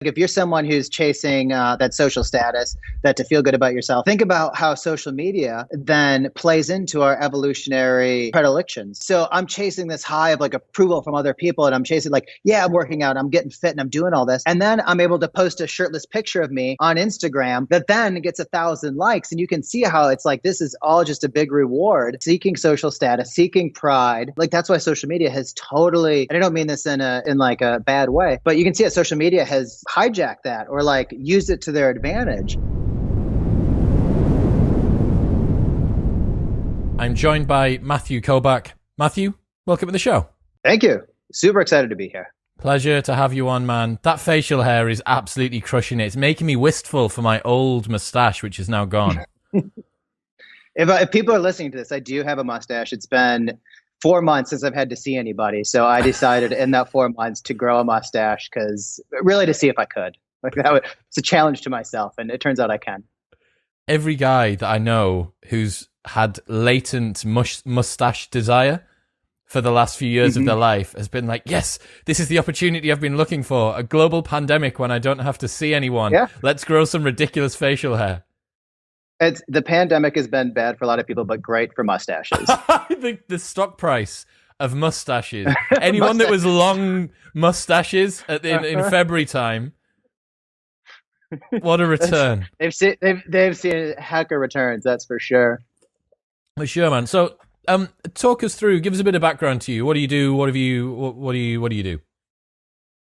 if you're someone who's chasing that social status, that to feel good about yourself, think about how social media then plays into our evolutionary predilections. So I'm chasing this high of like approval from other people, and I'm chasing like, yeah, I'm working out, I'm getting fit, and I'm doing all this. And then I'm able to post a shirtless picture of me on Instagram that then gets 1,000 likes. And you can see how it's like, this is all just a big reward, seeking social status, seeking pride. Like that's why social media has totally, and I don't mean this in like a bad way, but you can see that social media has hijacked that or like used it to their advantage. I'm joined by Matthew Kobach. Matthew, welcome to the show. Thank you. Super excited to be here. Pleasure to have you on, man. That facial hair is absolutely crushing it. It's making me wistful for my old mustache, which is now gone. If people are listening to this, I do have a mustache. It's been 4 months since I've had to see anybody. So I decided in that 4 months to grow a mustache because really to see if I could. Like it's a challenge to myself, and it turns out I can. Every guy that I know who's had latent mustache desire for the last few years of their life has been like, yes, this is the opportunity I've been looking for. A global pandemic when I don't have to see anyone. Yeah. Let's grow some ridiculous facial hair. The pandemic has been bad for a lot of people, but great for mustaches. The stock price of mustaches. Anyone that was long mustaches in February time, what a return. They've seen heck of returns, that's for sure. For sure, man. So talk us through, give us a bit of background to you. What do you do? What do you do?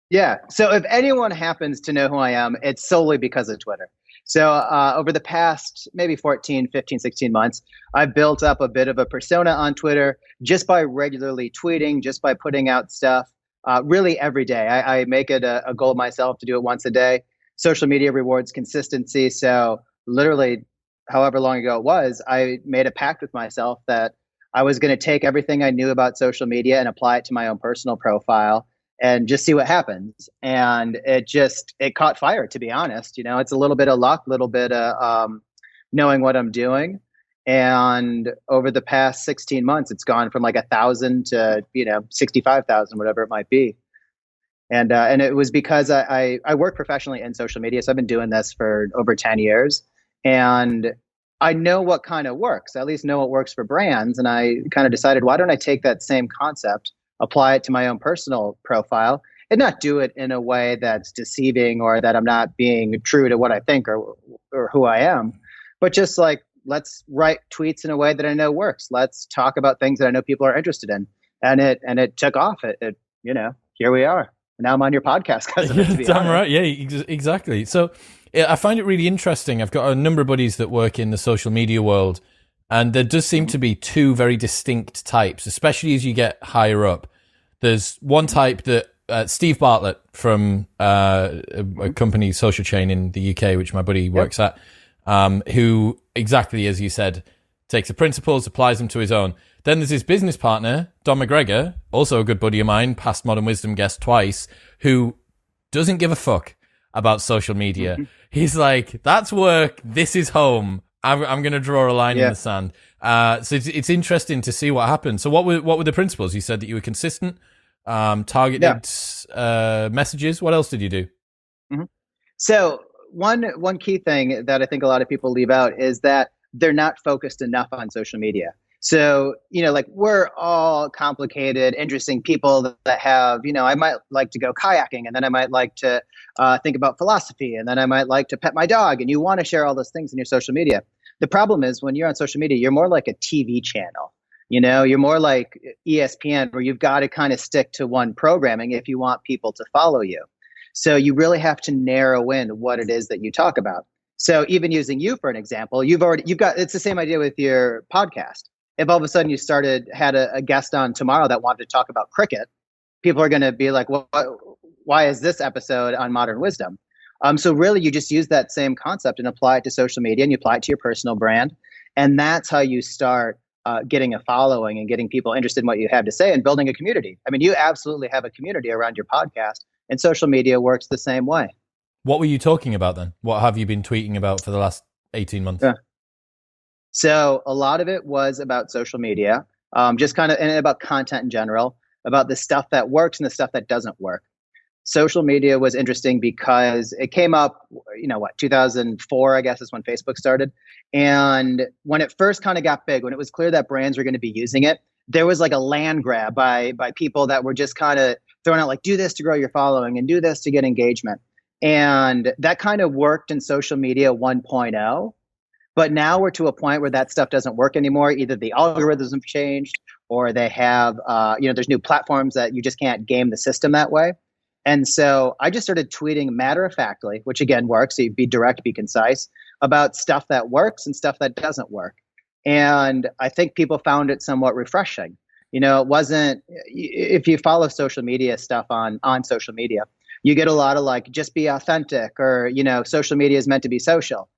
Yeah. So if anyone happens to know who I am, it's solely because of Twitter. So over the past maybe 14, 15, 16 months, I've built up a bit of a persona on Twitter just by regularly tweeting, just by putting out stuff really every day. I make it a goal myself to do it once a day. Social media rewards consistency. So literally, however long ago it was, I made a pact with myself that I was going to take everything I knew about social media and apply it to my own personal profile and just see what happens. And it caught fire, to be honest. You know, it's a little bit of luck, a little bit of knowing what I'm doing. And over the past 16 months, it's gone from like 1,000 to, 65,000, whatever it might be. And it was because I work professionally in social media. So I've been doing this for over 10 years. And I know what kind of works. I at least know what works for brands. And I kind of decided, why don't I take that same concept, apply it to my own personal profile, and not do it in a way that's deceiving or that I'm not being true to what I think or who I am, but just like, let's write tweets in a way that I know works. Let's talk about things that I know people are interested in. And it took off. Here we are. Now I'm on your podcast because of it, to be Damn honest. right. Yeah, exactly. So I find it really interesting. I've got a number of buddies that work in the social media world, and there does seem to be two very distinct types, especially as you get higher up. There's one type that Steve Bartlett from a company, Social Chain in the UK, which my buddy works at, who exactly as you said, takes the principles, applies them to his own. Then there's his business partner, Don McGregor, also a good buddy of mine, past Modern Wisdom guest twice, who doesn't give a fuck about social media. He's like, that's work, this is home. I'm going to draw a line in the sand. So it's interesting to see what happens. So what were the principles? You said that you were consistent, targeted messages. What else did you do? So one key thing that I think a lot of people leave out is that they're not focused enough on social media. So, like we're all complicated, interesting people that have, I might like to go kayaking, and then I might like to think about philosophy, and then I might like to pet my dog, and you want to share all those things in your social media. The problem is when you're on social media, you're more like a TV channel. You're more like ESPN, where you've got to kind of stick to one programming if you want people to follow you. So you really have to narrow in what it is that you talk about. So even using you for an example, it's the same idea with your podcast. If all of a sudden you had a guest on tomorrow that wanted to talk about cricket, people are going to be like, well, why is this episode on Modern Wisdom? So really you just use that same concept and apply it to social media, and you apply it to your personal brand. And that's how you start getting a following and getting people interested in what you have to say and building a community. I mean, you absolutely have a community around your podcast, and social media works the same way. What were you talking about then? What have you been tweeting about for the last 18 months? Yeah. So a lot of it was about social media, just kind of, and about content in general, about the stuff that works and the stuff that doesn't work. social media was interesting because it came up, 2004, I guess is when Facebook started. And when it first kind of got big, when it was clear that brands were going to be using it, there was like a land grab by people that were just kind of throwing out like, do this to grow your following and do this to get engagement. And that kind of worked in social media 1.0. But now we're to a point where that stuff doesn't work anymore. Either the algorithms have changed or they have, there's new platforms that you just can't game the system that way. And so I just started tweeting matter-of-factly, which again works. So you be direct, be concise about stuff that works and stuff that doesn't work. And I think people found it somewhat refreshing. It wasn't, if you follow social media stuff on social media, you get a lot of like, just be authentic, or, social media is meant to be social.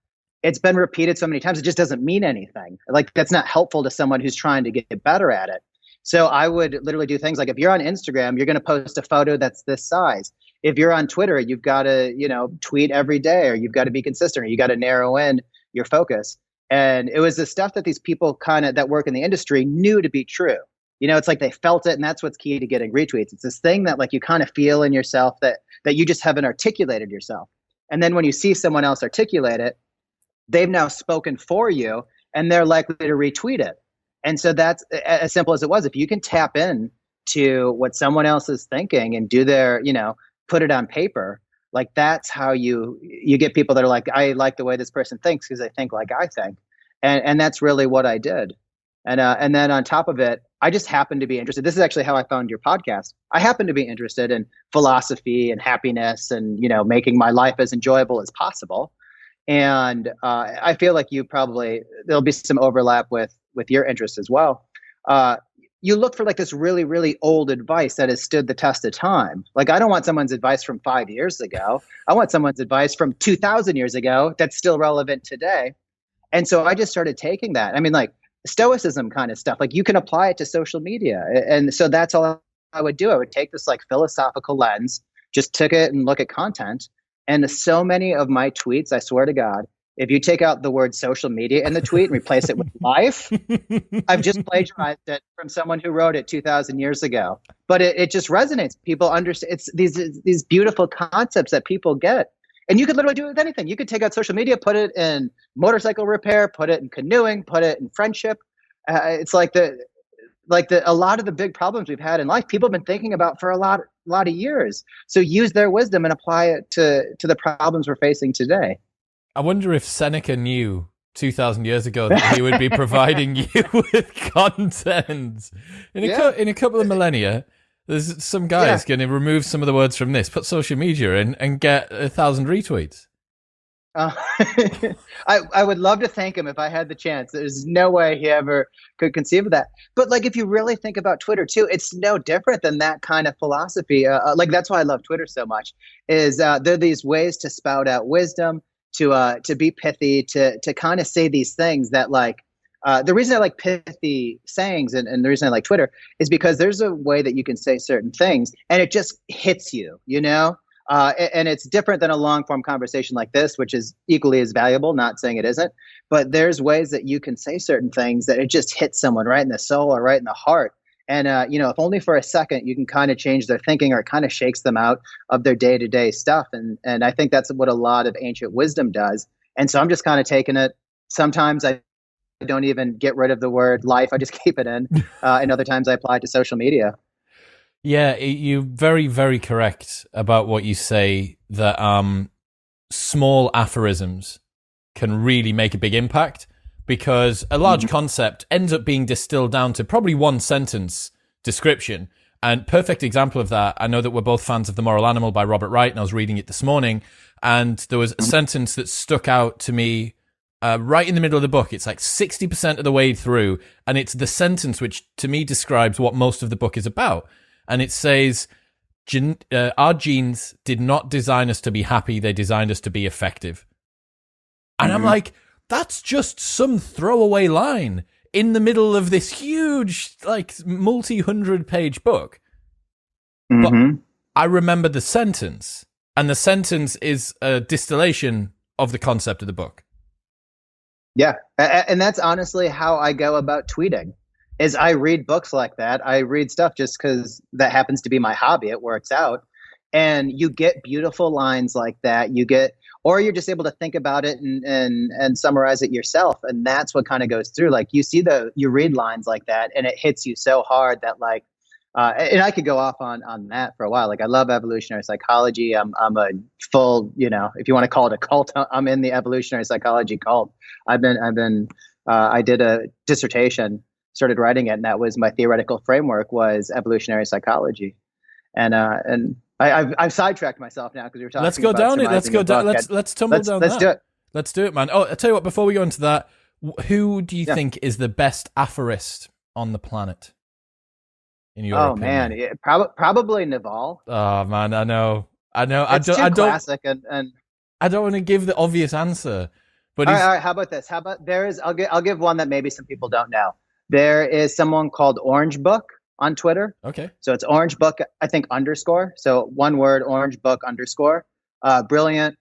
It's been repeated so many times, it just doesn't mean anything. Like, that's not helpful to someone who's trying to get better at it. So I would literally do things like, if you're on Instagram, you're going to post a photo that's this size. If you're on Twitter, you've got to, tweet every day, or you've got to be consistent, or you got to narrow in your focus. And it was the stuff that these people that work in the industry knew to be true. It's like they felt it, and that's what's key to getting retweets. It's this thing that like you kind of feel in yourself that you just haven't articulated yourself. And then when you see someone else articulate it, they've now spoken for you, and they're likely to retweet it. And so that's as simple as it was. If you can tap in to what someone else is thinking and do their, put it on paper, like that's how you get people that are like, I like the way this person thinks because they think like I think. And that's really what I did. And then on top of it, I just happened to be interested. This is actually how I found your podcast. I happen to be interested in philosophy and happiness and, making my life as enjoyable as possible. And I feel like there'll be some overlap with your interests as well. You look for like this really, really old advice that has stood the test of time. Like, I don't want someone's advice from 5 years ago. I want someone's advice from 2,000 years ago that's still relevant today. And so I just started taking that. I mean, like stoicism kind of stuff, like you can apply it to social media. And so that's all I would do. I would take this like philosophical lens, just took it and look at content. And so many of my tweets, I swear to God, if you take out the word social media in the tweet and replace it with life, I've just plagiarized it from someone who wrote it 2,000 years ago. But it just resonates. People understand. It's these beautiful concepts that people get. And you could literally do it with anything. You could take out social media, put it in motorcycle repair, put it in canoeing, put it in friendship. It's like a lot of the big problems we've had in life, people have been thinking about for a lot of years. So use their wisdom and apply it to the problems we're facing today. I wonder if Seneca knew 2,000 years ago that he would be providing you with content. In a couple of millennia, there's some guys going to remove some of the words from this, put social media in, and get 1,000 retweets. I would love to thank him if I had the chance. There's no way he ever could conceive of that. But like, if you really think about Twitter too, it's no different than that kind of philosophy. Like, that's why I love Twitter so much. Is there are these ways to spout out wisdom, to be pithy, to kind of say these things that like. The reason I like pithy sayings and the reason I like Twitter is because there's a way that you can say certain things and it just hits you, and it's different than a long form conversation like this, which is equally as valuable, not saying it isn't, but there's ways that you can say certain things that it just hits someone right in the soul or right in the heart. And, if only for a second you can kind of change their thinking, or it kind of shakes them out of their day-to-day stuff. And I think that's what a lot of ancient wisdom does. And so I'm just kind of taking it. Sometimes I don't even get rid of the word life. I just keep it in. And other times I apply it to social media. Yeah, you're very, very correct about what you say, that small aphorisms can really make a big impact, because a large concept ends up being distilled down to probably one sentence description. And perfect example of that, I know that we're both fans of The Moral Animal by Robert Wright, and I was reading it this morning, and there was a sentence that stuck out to me right in the middle of the book. It's like 60% of the way through, and it's the sentence which to me describes what most of the book is about. And it says, our genes did not design us to be happy, they designed us to be effective. And I'm like, that's just some throwaway line in the middle of this huge, like, multi-100-page book. But I remember the sentence, and the sentence is a distillation of the concept of the book. Yeah, and that's honestly how I go about tweeting. Is I read books like that. I read stuff just because that happens to be my hobby. It works out. And you get beautiful lines like that. Or you're just able to think about it and summarize it yourself. And that's what kind of goes through. Like you read lines like that and it hits you so hard that like, and I could go off on that for a while. Like I love evolutionary psychology. I'm a full, if you want to call it a cult, I'm in the evolutionary psychology cult. I did a dissertation, started writing it, and that was my theoretical framework was evolutionary psychology. And I've sidetracked myself now because we were talking. Let's go about down it. Let's go down. Let's tumble down. Let's do it. Let's do it, man. Oh, I tell you what. Before we go into that, who do you think is the best aphorist on the planet? In your opinion? Man, probably Naval. Oh man, I know. It's too classic, and I don't want to give the obvious answer. But all right, how about this? I'll give one that maybe some people don't know. There is someone called Orange Book on Twitter. Okay. So it's Orange Book, I think, _. So one word, Orange Book _. Brilliant.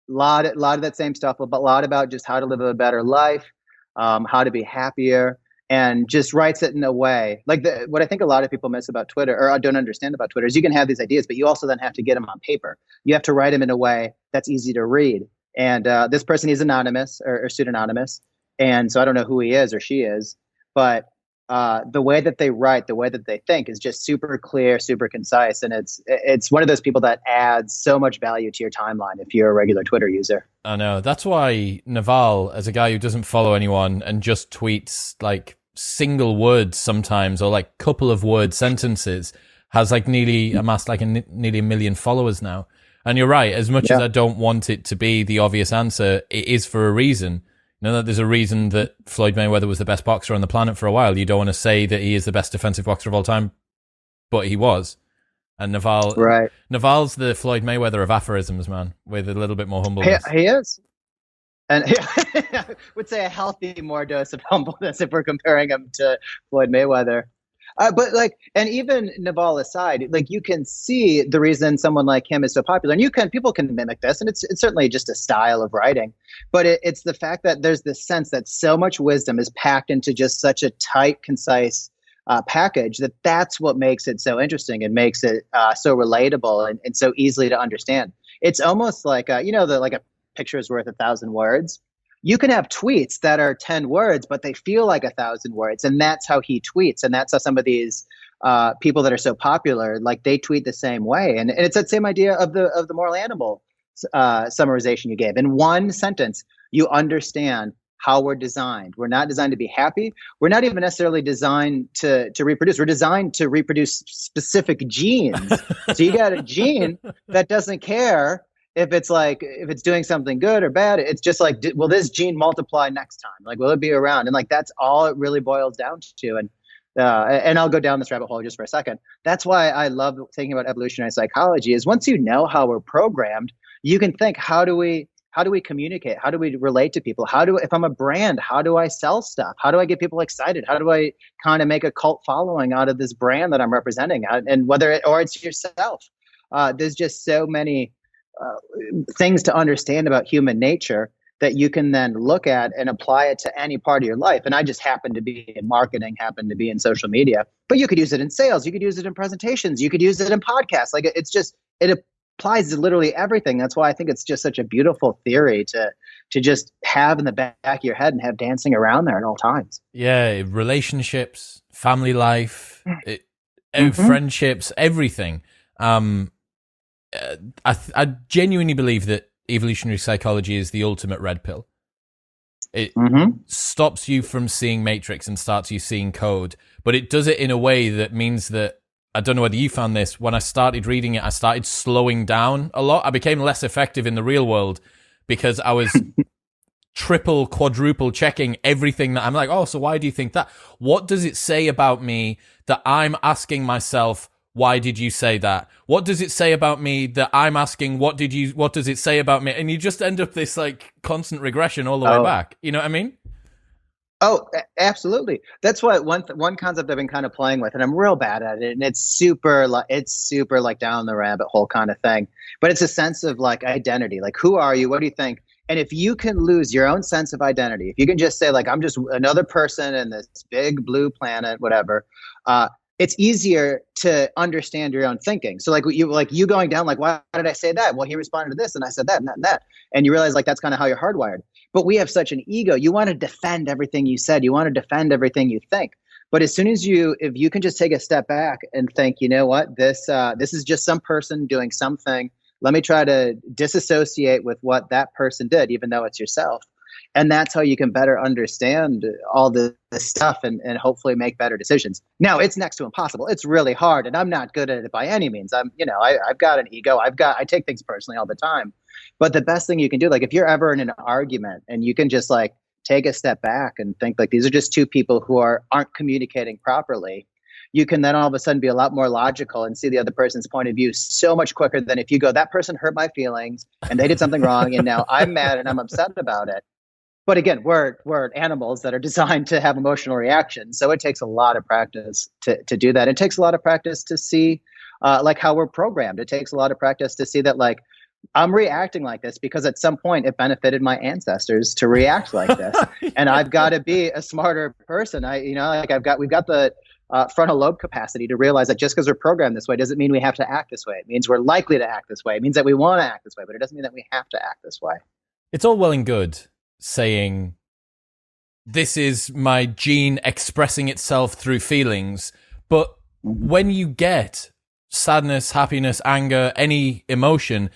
Lot of that same stuff, but a lot about just how to live a better life, how to be happier, and just writes it in a way like what I think a lot of people miss about Twitter or don't understand about Twitter is you can have these ideas, but you also then have to get them on paper. You have to write them in a way that's easy to read. And this person is anonymous or pseudonymous. And so I don't know who he is or she is, but the way that they write, the way that they think is just super clear, super concise. And it's one of those people that adds so much value to your timeline if you're a regular Twitter user. I know. That's why Naval, as a guy who doesn't follow anyone and just tweets like single words sometimes or like couple of word sentences, has like nearly amassed like nearly 1 million followers now. And you're right. As much as I don't want it to be the obvious answer, it is for a reason. You know that there's a reason that Floyd Mayweather was the best boxer on the planet for a while. You don't want to say that he is the best defensive boxer of all time, but he was. And Naval's the Floyd Mayweather of aphorisms, man, with a little bit more humbleness. He is. And I would say a healthy more dose of humbleness if we're comparing him to Floyd Mayweather. But and even Naval aside, like you can see the reason someone like him is so popular, and people can mimic this, and it's certainly just a style of writing. But it's the fact that there's this sense that so much wisdom is packed into just such a tight, concise package that's what makes it so interesting and makes it so relatable and so easily to understand. It's almost like like a picture is worth 1,000 words. You can have tweets that are 10 words, but they feel like 1,000 words. And that's how he tweets. And that's how some of these people that are so popular, like they tweet the same way. And it's that same idea of the moral animal summarization you gave. In one sentence, you understand how we're designed. We're not designed to be happy. We're not even necessarily designed to reproduce. We're designed to reproduce specific genes. So you got a gene that doesn't care if it's doing something good or bad. It's just like, will this gene multiply next time? Like, will it be around? And like, that's all it really boils down to. And I'll go down this rabbit hole just for a second. That's why I love thinking about evolutionary psychology is once you know how we're programmed, you can think, how do we communicate? How do we relate to people? If I'm a brand, how do I sell stuff? How do I get people excited? How do I kind of make a cult following out of this brand that I'm representing? And or it's yourself. There's just so many things to understand about human nature that you can then look at and apply it to any part of your life. And I just happen to be in marketing, happen to be in social media, but you could use it in sales. You could use it in presentations. You could use it in podcasts. Like it applies to literally everything. That's why I think it's just such a beautiful theory to just have in the back of your head and have dancing around there at all times. Yeah. Relationships, family life, friendships, everything. I genuinely believe that evolutionary psychology is the ultimate red pill. It stops you from seeing Matrix and starts you seeing code, but it does it in a way that means that, I don't know whether you found this, when I started reading it, I started slowing down a lot. I became less effective in the real world because I was triple, quadruple checking everything that I'm like, oh, so why do you think that? What does it say about me that I'm asking myself, why did you say that? What does it say about me that I'm asking, what does it say about me? And you just end up this like constant regression all the way back. You know what I mean? Oh, absolutely. That's what one concept I've been kind of playing with, and I'm real bad at it. And it's super like down the rabbit hole kind of thing. But it's a sense of like identity. Like, who are you? What do you think? And if you can lose your own sense of identity, if you can just say like, I'm just another person in this big blue planet, whatever, it's easier to understand your own thinking. So like you going down, like, why did I say that? Well, he responded to this and I said that and that and that. And you realize like that's kind of how you're hardwired. But we have such an ego. You want to defend everything you said. You want to defend everything you think. But as soon as if you can just take a step back and think, you know what, this is just some person doing something. Let me try to disassociate with what that person did, even though it's yourself. And that's how you can better understand all the stuff and hopefully make better decisions. Now, it's next to impossible. It's really hard, and I'm not good at it by any means. I've got an ego. I take things personally all the time. But the best thing you can do, like if you're ever in an argument and you can just like take a step back and think like these are just two people who aren't communicating properly, you can then all of a sudden be a lot more logical and see the other person's point of view so much quicker than if you go, that person hurt my feelings and they did something wrong and now I'm mad and I'm upset about it. But again, we're animals that are designed to have emotional reactions. So it takes a lot of practice to do that. It takes a lot of practice to see like how we're programmed. It takes a lot of practice to see that like I'm reacting like this because at some point it benefited my ancestors to react like this. Yeah. And I've got to be a smarter person. We've got the frontal lobe capacity to realize that just because we're programmed this way doesn't mean we have to act this way. It means we're likely to act this way. It means that we want to act this way, but it doesn't mean that we have to act this way. It's all well and good saying this is my gene expressing itself through feelings, but when you get sadness, happiness, anger, any emotion,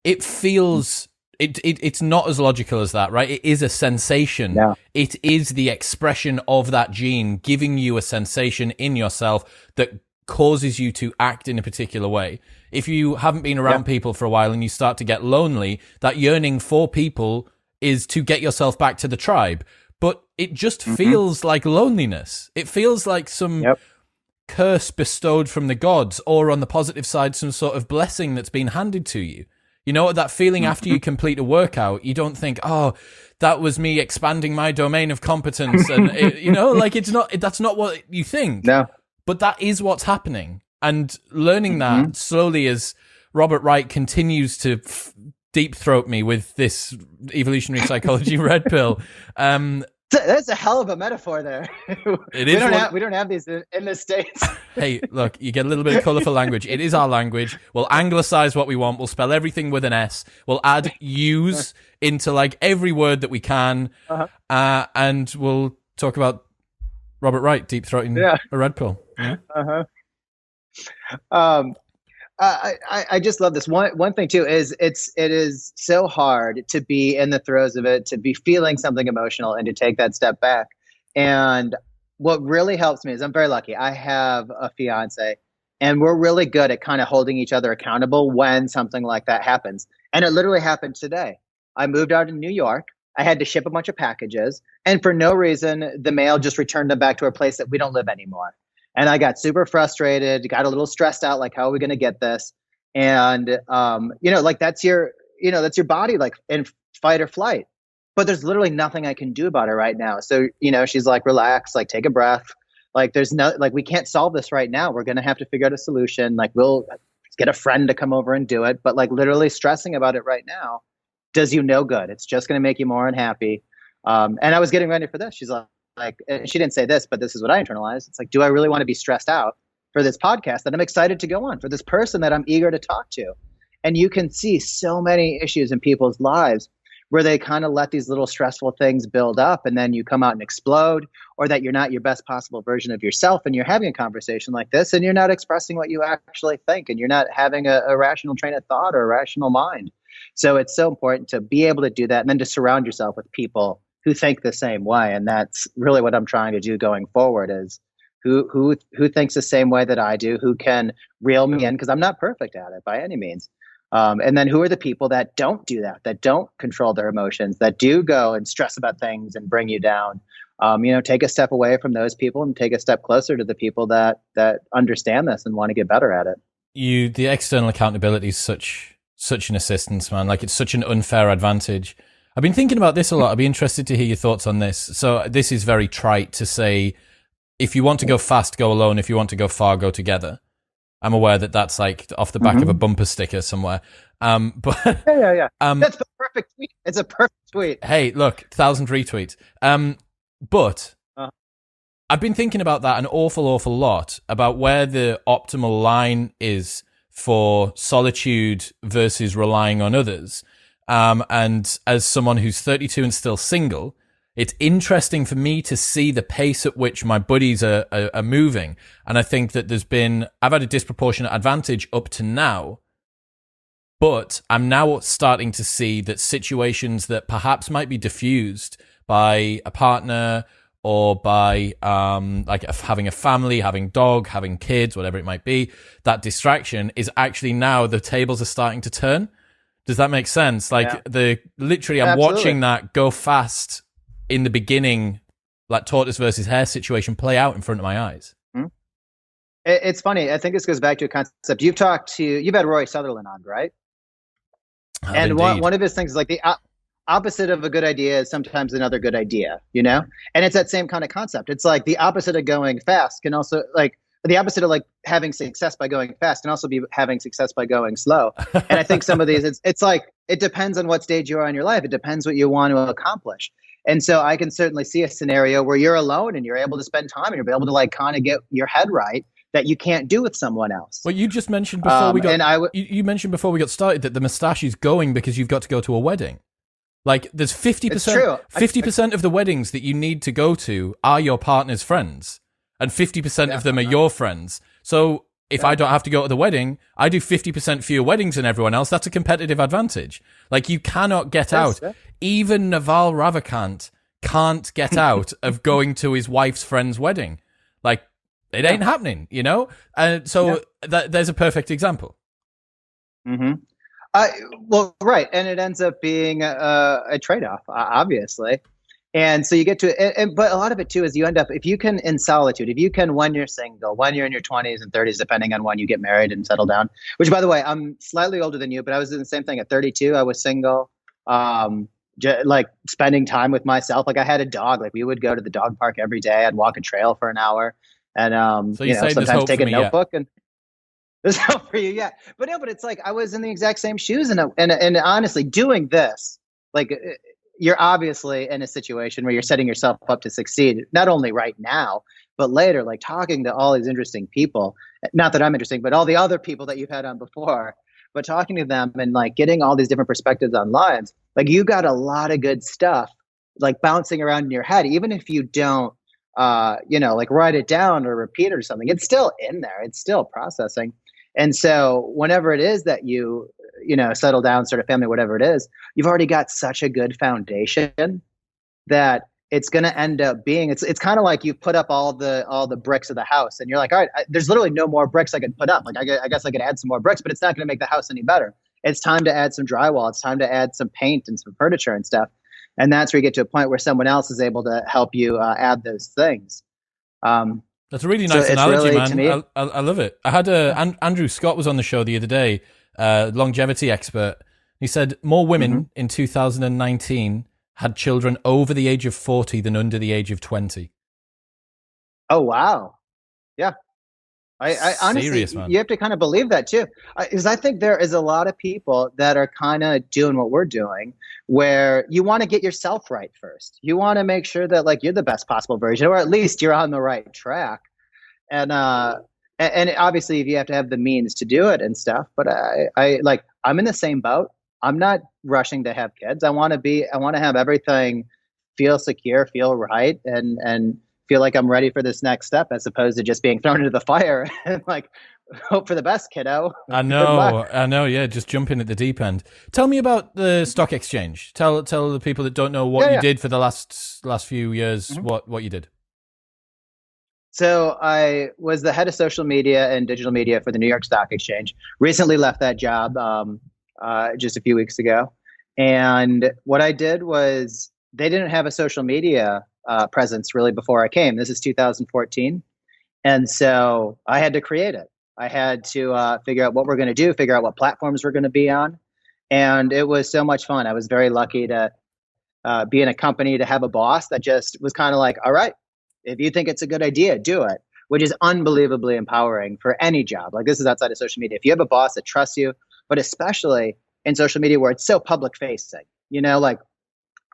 it feels it's not as logical as that, right? It is a sensation. Yeah. It is the expression of that gene giving you a sensation in yourself that causes you to act in a particular way. If you haven't been around people for a while and you start to get lonely, that yearning for people is to get yourself back to the tribe. But it just feels like loneliness. It feels like some curse bestowed from the gods, or on the positive side, some sort of blessing that's been handed to you. You know, that feeling after you complete a workout, you don't think, oh, that was me expanding my domain of competence. And, that's not what you think. No. But that is what's happening. And learning that slowly as Robert Wright continues to deep throat me with this evolutionary psychology red pill. That's a hell of a metaphor there. We don't have these in the States. Hey, look, you get a little bit of colorful language. It is our language. We'll anglicize what we want. We'll spell everything with an S. We'll add U's into like every word that we can. And we'll talk about Robert Wright deep throating a red pill. Yeah. I just love this. One thing too is it is so hard to be in the throes of it, to be feeling something emotional and to take that step back. And what really helps me is I'm very lucky. I have a fiance and we're really good at kind of holding each other accountable when something like that happens. And it literally happened today. I moved out in New York. I had to ship a bunch of packages, and for no reason, the mail just returned them back to a place that we don't live anymore. And I got super frustrated, got a little stressed out, like, how are we going to get this? And, like that's your body, like in fight or flight, but there's literally nothing I can do about it right now. So, she's like, relax, like take a breath. Like we can't solve this right now. We're going to have to figure out a solution. Like we'll get a friend to come over and do it. But like literally stressing about it right now does you no good. It's just going to make you more unhappy. And I was getting ready for this. She's like, she didn't say this, but this is what I internalized. It's like, do I really want to be stressed out for this podcast that I'm excited to go on, for this person that I'm eager to talk to? And you can see so many issues in people's lives where they kind of let these little stressful things build up, and then you come out and explode, or that you're not your best possible version of yourself and you're having a conversation like this and you're not expressing what you actually think, and you're not having a rational train of thought or a rational mind. So it's so important to be able to do that and then to surround yourself with people who think the same way. And that's really what I'm trying to do going forward, is who thinks the same way that I do, who can reel me in, because I'm not perfect at it by any means. And then who are the people that don't do that don't control their emotions, that do go and stress about things and bring you down. Take a step away from those people and take a step closer to the people that understand this and want to get better at it. The external accountability is such an assistance, man. Like, it's such an unfair advantage. I've been thinking about this a lot. I'd be interested to hear your thoughts on this. So this is very trite to say, if you want to go fast, go alone. If you want to go far, go together. I'm aware that that's like off the back of a bumper sticker somewhere. But yeah. That's the perfect tweet. It's a perfect tweet. Hey, look, 1,000 retweets. But I've been thinking about that an awful lot, about where the optimal line is for solitude versus relying on others. And as someone who's 32 and still single, it's interesting for me to see the pace at which my buddies are moving. And I think that I've had a disproportionate advantage up to now, but I'm now starting to see that situations that perhaps might be diffused by a partner or by like having a family, having dog, having kids, whatever it might be, that distraction is actually now the tables are starting to turn. Does that make sense? Like I'm Absolutely. watching that go fast in the beginning, like tortoise versus hare situation play out in front of my eyes. Mm-hmm. It's funny. I think this goes back to a concept. You've had Roy Sutherland on, right? And one of his things is like the opposite of a good idea is sometimes another good idea, you know? And it's that same kind of concept. It's like the opposite of going fast can also, like, the opposite of like having success by going fast can also be having success by going slow. And I think some of these, it's like, it depends on what stage you are in your life. It depends what you want to accomplish. And so I can certainly see a scenario where you're alone and you're able to spend time and you're able to like kind of get your head right that you can't do with someone else. Well, you just mentioned before you mentioned before we got started that the mustache is going because you've got to go to a wedding. Like there's 50% of the weddings that you need to go to are your partner's friends, and 50% of them are your friends. So if I don't have to go to the wedding, I do 50% fewer weddings than everyone else. That's a competitive advantage. Like you cannot get out. Even Naval Ravikant can't get out of going to his wife's friend's wedding. Like it ain't happening, you know? And so there's a perfect example. Mm-hmm. Well, right. And it ends up being a trade-off, obviously. And so you get to it. But a lot of it, too, is you end up, if you can, in solitude, if you can, when you're single, when you're in your 20s and 30s, depending on when you get married and settle down, which, by the way, I'm slightly older than you, but I was doing the same thing at 32. I was single, like spending time with myself. Like I had a dog. Like we would go to the dog park every day. I'd walk a trail for an hour and, so you know, sometimes take a notebook and there's hope for you, but it's like I was in the exact same shoes, and honestly, doing this, like you're obviously in a situation where you're setting yourself up to succeed, not only right now, but later. Like talking to all these interesting people, not that I'm interesting, but all the other people that you've had on before, but talking to them and like getting all these different perspectives on lives. Like you got a lot of good stuff, like bouncing around in your head, even if you don't, like write it down or repeat it or something. It's still in there. It's still processing. And so whenever it is that you settle down, start a family, whatever it is, you've already got such a good foundation that it's going to end up being, it's kind of like you put up all the bricks of the house and you're like, all right, there's literally no more bricks I could put up. Like, I guess I could add some more bricks, but it's not going to make the house any better. It's time to add some drywall. It's time to add some paint and some furniture and stuff. And that's where you get to a point where someone else is able to help you add those things. That's a really nice analogy, really, man. I love it. I had Andrew Scott was on the show the other day, longevity expert. He said more women in 2019 had children over the age of 40 than under the age of 20. Oh, wow. Yeah. I honestly, Serious, man. You have to kind of believe that too. Because I think there is a lot of people that are kind of doing what we're doing, where you want to get yourself right first. You want to make sure that like you're the best possible version, or at least you're on the right track. And obviously you have to have the means to do it and stuff. But I'm in the same boat. I'm not rushing to have kids. I want to have everything feel secure, feel right, and feel like I'm ready for this next step, as opposed to just being thrown into the fire and like hope for the best, kiddo. I know. Yeah, just jump in at the deep end. Tell me about the stock exchange. Tell the people that don't know what you did for the last few years. What you did. So I was the head of social media and digital media for the New York Stock Exchange. Recently left that job just a few weeks ago. And what I did was they didn't have a social media presence really before I came. This is 2014. And so I had to create it. I had to figure out what we're going to do, figure out what platforms we're going to be on. And it was so much fun. I was very lucky to be in a company, to have a boss that just was kind of like, all right, if you think it's a good idea, do it, which is unbelievably empowering for any job. Like this is outside of social media. If you have a boss that trusts you, but especially in social media where it's so public facing, like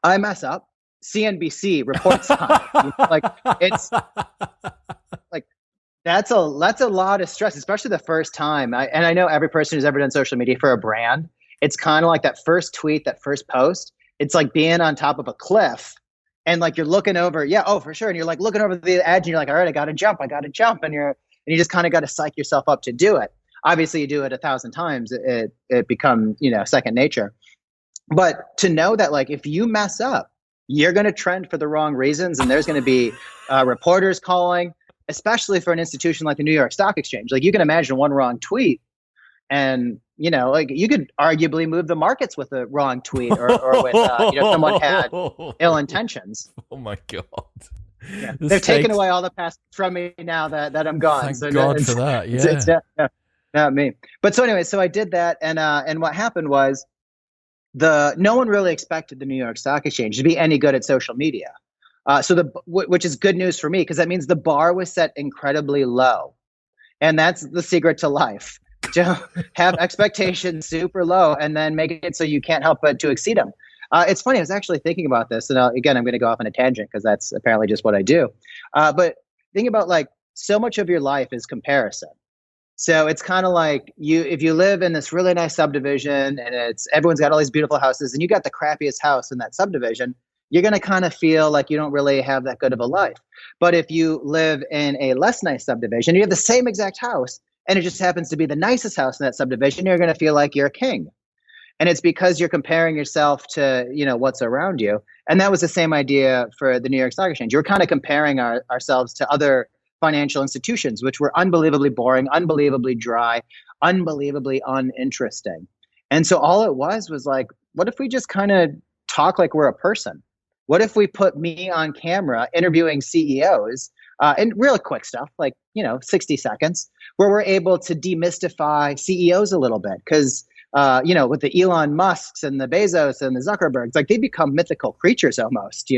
I mess up. CNBC reports on it. You know, like it's like that's a lot of stress, especially the first time. And I know every person who's ever done social media for a brand, it's kind of like that first tweet, that first post. It's like being on top of a cliff, and like you're looking over, yeah, oh for sure, and you're like looking over the edge, and you're like, all right, I got to jump, and you just kind of got to psych yourself up to do it. Obviously, you do it 1,000 times, it becomes second nature. But to know that like if you mess up, you're going to trend for the wrong reasons, and there's going to be reporters calling, especially for an institution like the New York Stock Exchange. Like you can imagine one wrong tweet, and like you could arguably move the markets with a wrong tweet, or with someone had ill intentions. Oh my God. Yeah. They've taken away all the past from me now that I'm gone. Thank God for that. Yeah. It's not me. But so anyway, so I did that, and what happened was no one really expected the New York Stock Exchange to be any good at social media. Which is good news for me, because that means the bar was set incredibly low, and that's the secret to life. To have expectations super low and then make it so you can't help but to exceed them. It's funny, I was actually thinking about this, and again, I'm going to go off on a tangent because that's apparently just what I do. But think about like so much of your life is comparison. So it's kind of like if you live in this really nice subdivision and everyone's got all these beautiful houses, and you got the crappiest house in that subdivision, you're going to kind of feel like you don't really have that good of a life. But if you live in a less nice subdivision, you have the same exact house, and it just happens to be the nicest house in that subdivision, you're going to feel like you're a king. And it's because you're comparing yourself to, what's around you. And that was the same idea for the New York Stock Exchange. You're kind of comparing ourselves to other financial institutions, which were unbelievably boring, unbelievably dry, unbelievably uninteresting. And so all it was like, what if we just kind of talk like we're a person? What if we put me on camera interviewing CEOs and real quick stuff, like, 60 seconds, where we're able to demystify CEOs a little bit? Because, with the Elon Musks and the Bezos and the Zuckerbergs, like they become mythical creatures almost,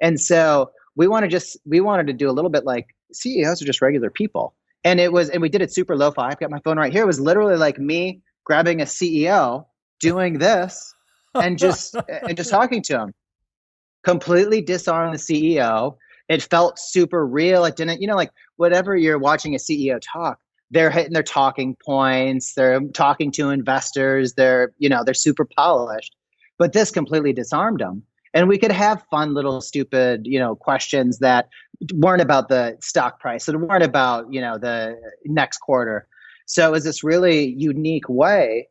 And so we wanted to do a little bit like CEOs are just regular people. And we did it super lo-fi. I've got my phone right here. It was literally like me grabbing a CEO, doing this, and just talking to him. Completely disarm the CEO. It felt super real. It didn't, like whatever you're watching a CEO talk, they're hitting their talking points. They're talking to investors. They're super polished. But this completely disarmed them. And we could have fun little stupid, questions that weren't about the stock price, that weren't about, the next quarter. So it was this really unique way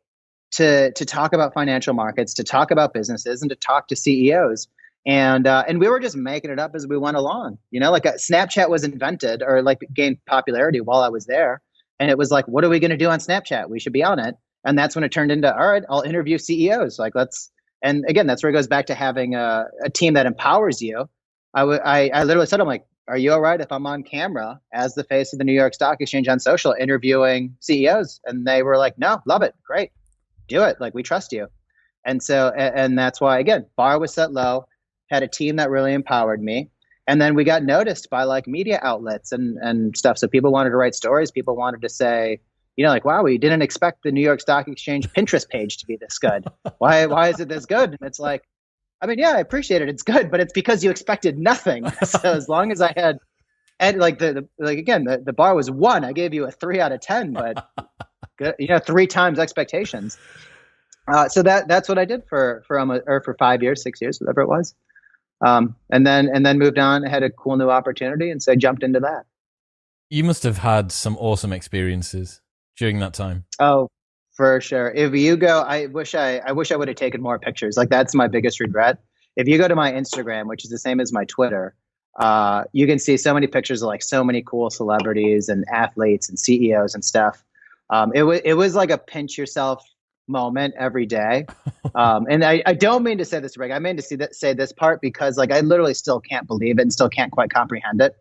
to talk about financial markets, to talk about businesses, and to talk to CEOs. And we were just making it up as we went along, like Snapchat was invented or like gained popularity while I was there. And it was like, what are we going to do on Snapchat? We should be on it. And that's when it turned into, all right, I'll interview CEOs. Like and again, that's where it goes back to having a team that empowers you. I literally said, I'm like, are you all right if I'm on camera as the face of the New York Stock Exchange on social interviewing CEOs? And they were like, no, love it. Great. Do it. Like, we trust you. And so, and that's why, again, bar was set low, had a team that really empowered me. And then we got noticed by like media outlets and stuff. So people wanted to write stories. People wanted to say, like, wow, we didn't expect the New York Stock Exchange Pinterest page to be this good. Why is it this good? And it's like, I mean, yeah, I appreciate it. It's good, but it's because you expected nothing. So as long as I had, and like the bar was 1, I gave you a 3 out of 10, but good, 3 times expectations. So that's what I did for 5 years, 6 years, whatever it was. And then moved on. I had a cool new opportunity, and so I jumped into that. You must have had some awesome experiences during that time. Oh, for sure. If you go, I wish I would have taken more pictures. Like, that's my biggest regret. If you go to my Instagram, which is the same as my Twitter, you can see so many pictures of like so many cool celebrities and athletes and CEOs and stuff. It was like a pinch yourself moment every day. And I don't mean to say this, Greg. I mean to say this part because like I literally still can't believe it and still can't quite comprehend it.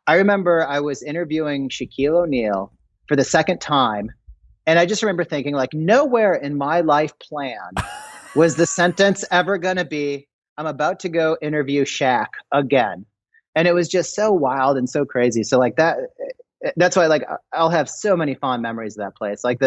I remember I was interviewing Shaquille O'Neal for the second time. And I just remember thinking, like, nowhere in my life plan was the sentence ever going to be, I'm about to go interview Shaq again. And it was just so wild and so crazy. So like that's why like I'll have so many fond memories of that place. Like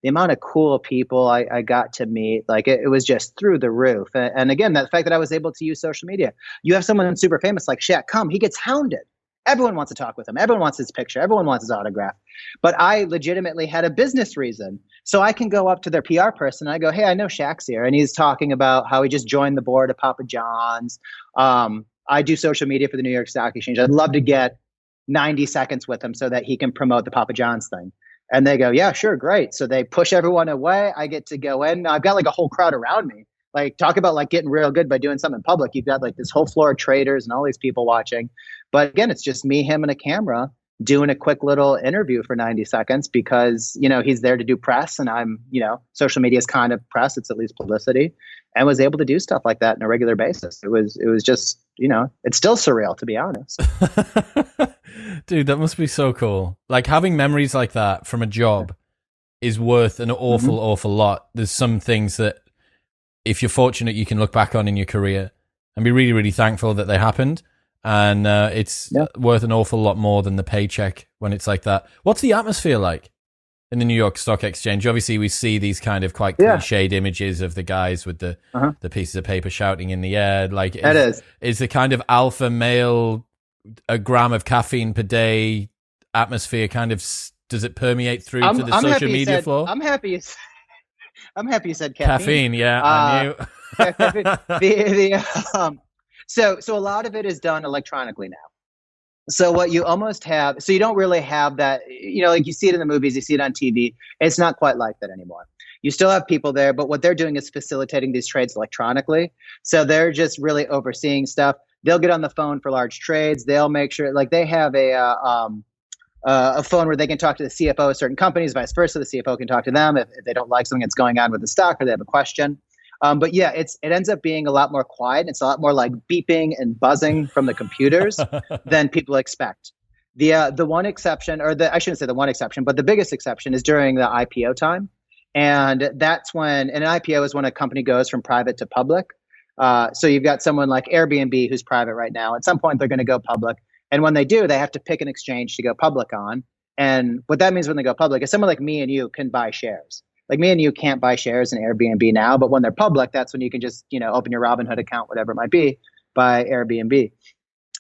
the amount of cool people I got to meet, like it was just through the roof. And again, that fact that I was able to use social media. You have someone super famous like Shaq come, he gets hounded. Everyone wants to talk with him. Everyone wants his picture. Everyone wants his autograph. But I legitimately had a business reason. So I can go up to their PR person and I go, hey, I know Shaq's here. And he's talking about how he just joined the board of Papa John's. I do social media for the New York Stock Exchange. I'd love to get 90 seconds with him so that he can promote the Papa John's thing. And they go, yeah, sure, great. So they push everyone away. I get to go in. Now, I've got like a whole crowd around me. Like, talk about like getting real good by doing something in public. You've got like this whole floor of traders and all these people watching. But again, it's just me, him, and a camera doing a quick little interview for 90 seconds because, you know, he's there to do press and I'm, you know, social media is kind of press. It's at least publicity, and was able to do stuff like that on a regular basis. It was just, you know, it's still surreal, to be honest. Dude, that must be so cool. Like, having memories like that from a job is worth an awful lot. There's some things that, if you're fortunate, you can look back on in your career and be really, really thankful that they happened. And it's worth an awful lot more than the paycheck when it's like that. What's the atmosphere like in the New York Stock Exchange? Obviously, we see these kind of quite cliched images of the guys with the pieces of paper shouting in the air. Like, is the kind of alpha male, a gram of caffeine per day atmosphere kind of, does it permeate through to the social media floor? I'm happy you said caffeine. Yeah, I knew. So a lot of it is done electronically now. So what you almost have, so you don't really have that, you know, like you see it in the movies, you see it on TV. It's not quite like that anymore. You still have people there, but what they're doing is facilitating these trades electronically. So they're just really overseeing stuff. They'll get on the phone for large trades. They'll make sure, like they have a phone where they can talk to the CFO of certain companies, vice versa. The CFO can talk to them if they don't like something that's going on with the stock or they have a question. But yeah, it ends up being a lot more quiet. It's a lot more like beeping and buzzing from the computers than people expect. The one exception, I shouldn't say the one exception, but the biggest exception is during the IPO time. And that's when an IPO is when a company goes from private to public. So you've got someone like Airbnb who's private right now. At some point, they're going to go public. And when they do, they have to pick an exchange to go public on. And what that means when they go public is someone like me and you can buy shares. Like me and you can't buy shares in Airbnb now, but when they're public, that's when you can just, you know, open your Robinhood account, whatever it might be, buy Airbnb.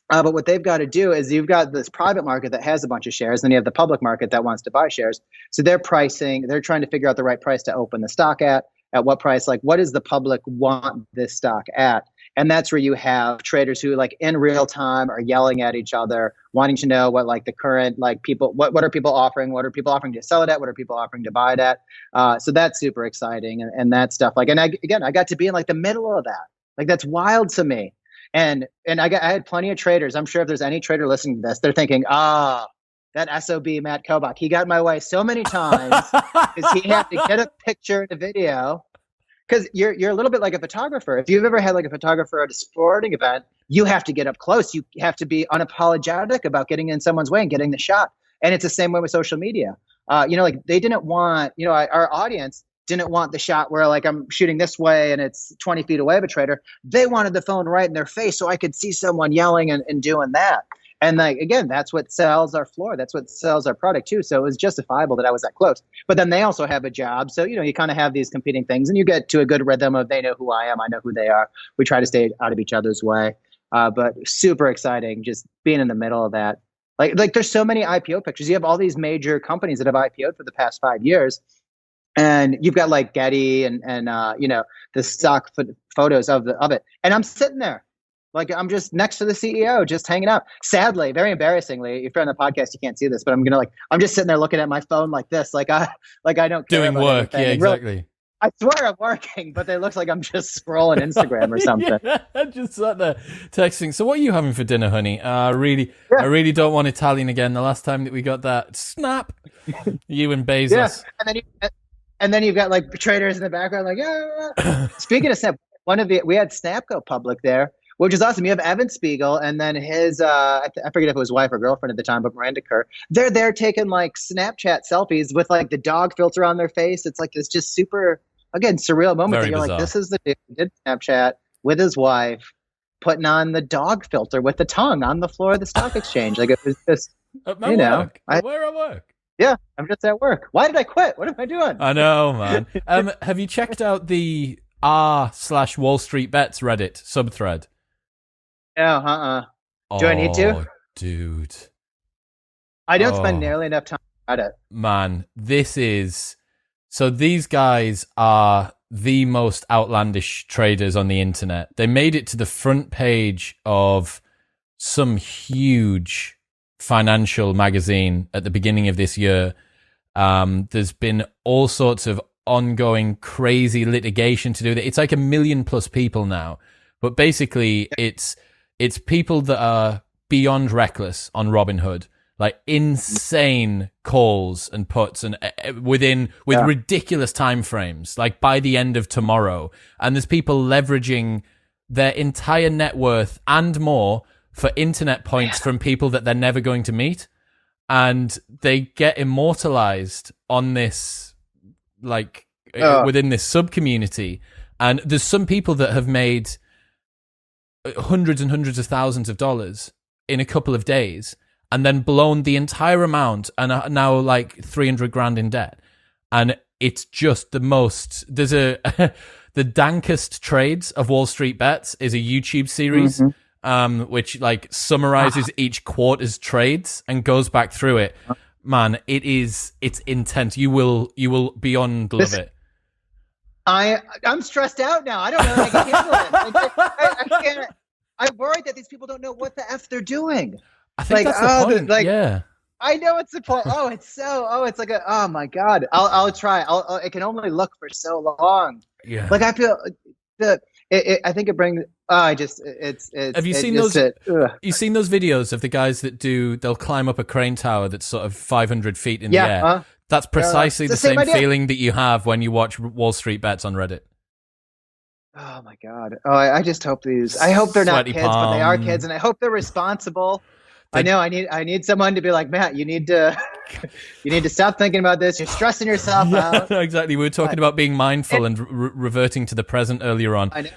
But what they've got to do is you've got this private market that has a bunch of shares, and then you have the public market that wants to buy shares. So they're trying to figure out the right price to open the stock at what price, like what does the public want this stock at? And that's where you have traders who like in real time are yelling at each other, wanting to know what like the current like people, what are people offering? What are people offering to sell it at? What are people offering to buy it at? So that's super exciting and that stuff. Like, and I got to be in like the middle of that. Like that's wild to me. And I had plenty of traders. I'm sure if there's any trader listening to this, they're thinking, that SOB Matt Kobach, he got my way so many times because he had to get a picture and a video. Because you're a little bit like a photographer. If you've ever had like a photographer at a sporting event, you have to get up close. You have to be unapologetic about getting in someone's way and getting the shot. And it's the same way with social media. Like they didn't want, our audience didn't want the shot where like I'm shooting this way and it's 20 feet away of a trader. They wanted the phone right in their face so I could see someone yelling and doing that. And like, again, that's what sells our floor. That's what sells our product too. So it was justifiable that I was that close. But then they also have a job. So, you kind of have these competing things and you get to a good rhythm of they know who I am. I know who they are. We try to stay out of each other's way. But super exciting just being in the middle of that. Like there's so many IPO pictures. You have all these major companies that have IPO'd for the past 5 years. And you've got like Getty and the stock photos of it. And I'm sitting there. Like I'm just next to the CEO, just hanging out. Sadly, very embarrassingly, if you're on the podcast, you can't see this, but I'm just sitting there looking at my phone like this, like I don't care doing about work. anything. Yeah, exactly. Really, I swear I'm working, but it looks like I'm just scrolling Instagram or something. I just sat there texting. So what are you having for dinner, honey? I really don't want Italian again. The last time that we got that snap, you and Bezos. Yeah, and then you've got like traders in the background, like yeah. Speaking of Snap, we had Snap go public there. Which is awesome. You have Evan Spiegel and then his, I forget if it was wife or girlfriend at the time, but Miranda Kerr. They're there taking like Snapchat selfies with like the dog filter on their face. It's like this just super, again, surreal moment. That you're bizarre. Like, this is the dude who did Snapchat with his wife, putting on the dog filter with the tongue on the floor of the stock exchange. Like it was just, where I work. Yeah, I'm just at work. Why did I quit? What am I doing? I know, man. Have you checked out the r/Wall Street Bets Reddit subthread? No, Do I need to? Oh, dude. I don't spend Oh, nearly enough time at it. man. So these guys are the most outlandish traders on the internet. They made it to the front page of some huge financial magazine at the beginning of this year. There's been all sorts of ongoing crazy litigation to do with it. It's like 1 million plus people now, but basically it's people that are beyond reckless on Robinhood, like insane calls and puts, and with ridiculous time frames, like by the end of tomorrow. And there's people leveraging their entire net worth and more for internet points from people that they're never going to meet, and they get immortalized on this, like within this sub community. And there's some people that have made hundreds and hundreds of thousands of dollars in a couple of days, and then blown the entire amount and are now like 300 grand in debt. And it's just the most. There's the Dankest Trades of Wall Street Bets is a YouTube series. Which like summarizes each quarter's trades and goes back through it. Man, it's intense. You will beyond love it. I'm stressed out now. I don't know if I can handle it. I can't. I'm worried that these people don't know what the F they're doing. I think that's the point. Yeah. I know it's the point. It's like oh my God. I'll try. It can only look for so long. Yeah. Like I feel I think it brings. It's. Have you seen those? You've seen those videos of the guys that they'll climb up a crane tower that's sort of 500 feet in the air. That's precisely the same feeling that you have when you watch Wall Street Bets on Reddit. Oh my God! I just hope I hope they're not kids, but they are kids, and I hope they're responsible. I know. I need someone to be like, Matt. You need to stop thinking about this. You're stressing yourself out. Exactly. We were talking about being mindful and reverting to the present earlier on. I know.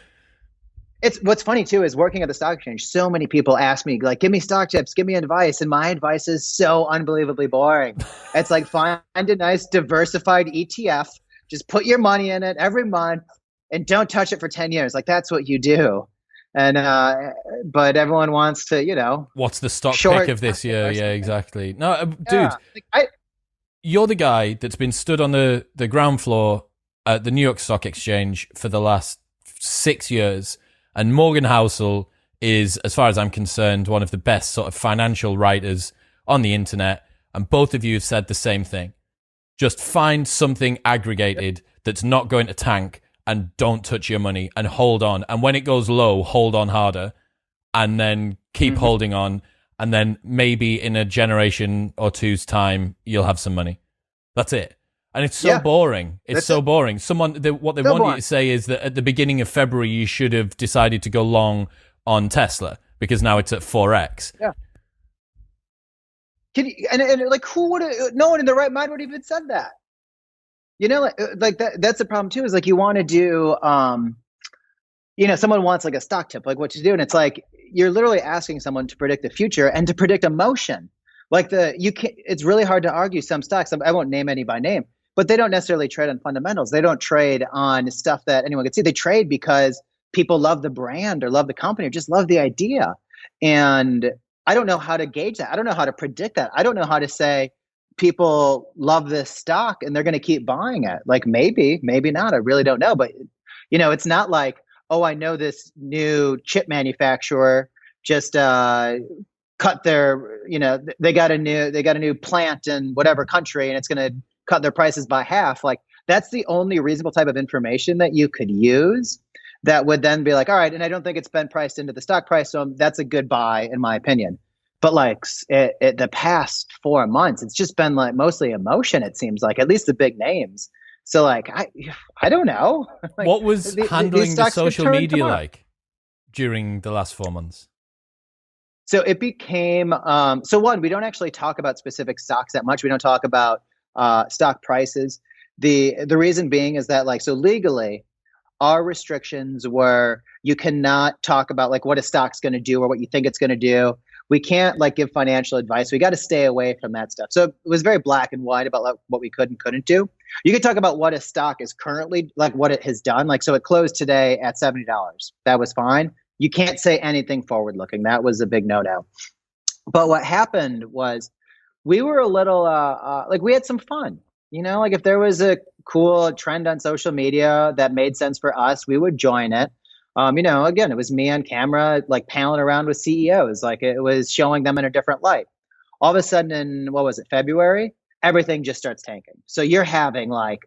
It's what's funny too is working at the stock exchange. So many people ask me like, "Give me stock tips, give me advice," and my advice is so unbelievably boring. It's like find a nice diversified ETF, just put your money in it every month, and don't touch it for 10 years. Like that's what you do. And but everyone wants to, what's the stock pick of this year? Yeah, exactly. No, dude, you're the guy that's been stood on the ground floor at the New York Stock Exchange for the last 6 years. And Morgan Housel is, as far as I'm concerned, one of the best sort of financial writers on the internet. And both of you have said the same thing. Just find something aggregated that's not going to tank and don't touch your money and hold on. And when it goes low, hold on harder and then keep holding on. And then maybe in a generation or two's time, you'll have some money. That's it. And it's so boring. It's so boring. What they want you to say is that at the beginning of February, you should have decided to go long on Tesla because now it's at 4x. Yeah. And like who would no one in their right mind would have even said that? Like that's the problem too, is like you want to do, someone wants like a stock tip, like what to do. And it's like, you're literally asking someone to predict the future and to predict emotion. Like it's really hard to argue some stocks. I won't name any by name, but they don't necessarily trade on fundamentals. They don't trade on stuff that anyone can see. They trade because people love the brand or love the company or just love the idea. And I don't know how to gauge that. I don't know how to predict that. I don't know how to say people love this stock and they're going to keep buying it. Like maybe not. I really don't know. But, it's not like, oh, I know this new chip manufacturer just cut their, they got a new plant in whatever country and it's going to cut their prices by half. Like that's the only reasonable type of information that you could use that would then be like, all right. And I don't think it's been priced into the stock price. So that's a good buy in my opinion. But like the past 4 months, it's just been like mostly emotion. It seems like at least the big names. So like, I don't know. Like, what was handling the social media like during the last 4 months? So it became, one, we don't actually talk about specific stocks that much. We don't talk about stock prices. The reason being is that like, so legally, our restrictions were you cannot talk about like what a stock's going to do or what you think it's going to do. We can't like give financial advice. We got to stay away from that stuff. So it was very black and white about like what we could and couldn't do. You could talk about what a stock is currently, like what it has done. Like, so it closed today at $70. That was fine. You can't say anything forward looking. That was a big no-no. But what happened was we were a little, like we had some fun, you know, like if there was a cool trend on social media that made sense for us, we would join it. You know, again, it was me on camera, like palling around with CEOs, like it was showing them in a different light. All of a sudden in, what was it, February, everything just starts tanking. So you're having like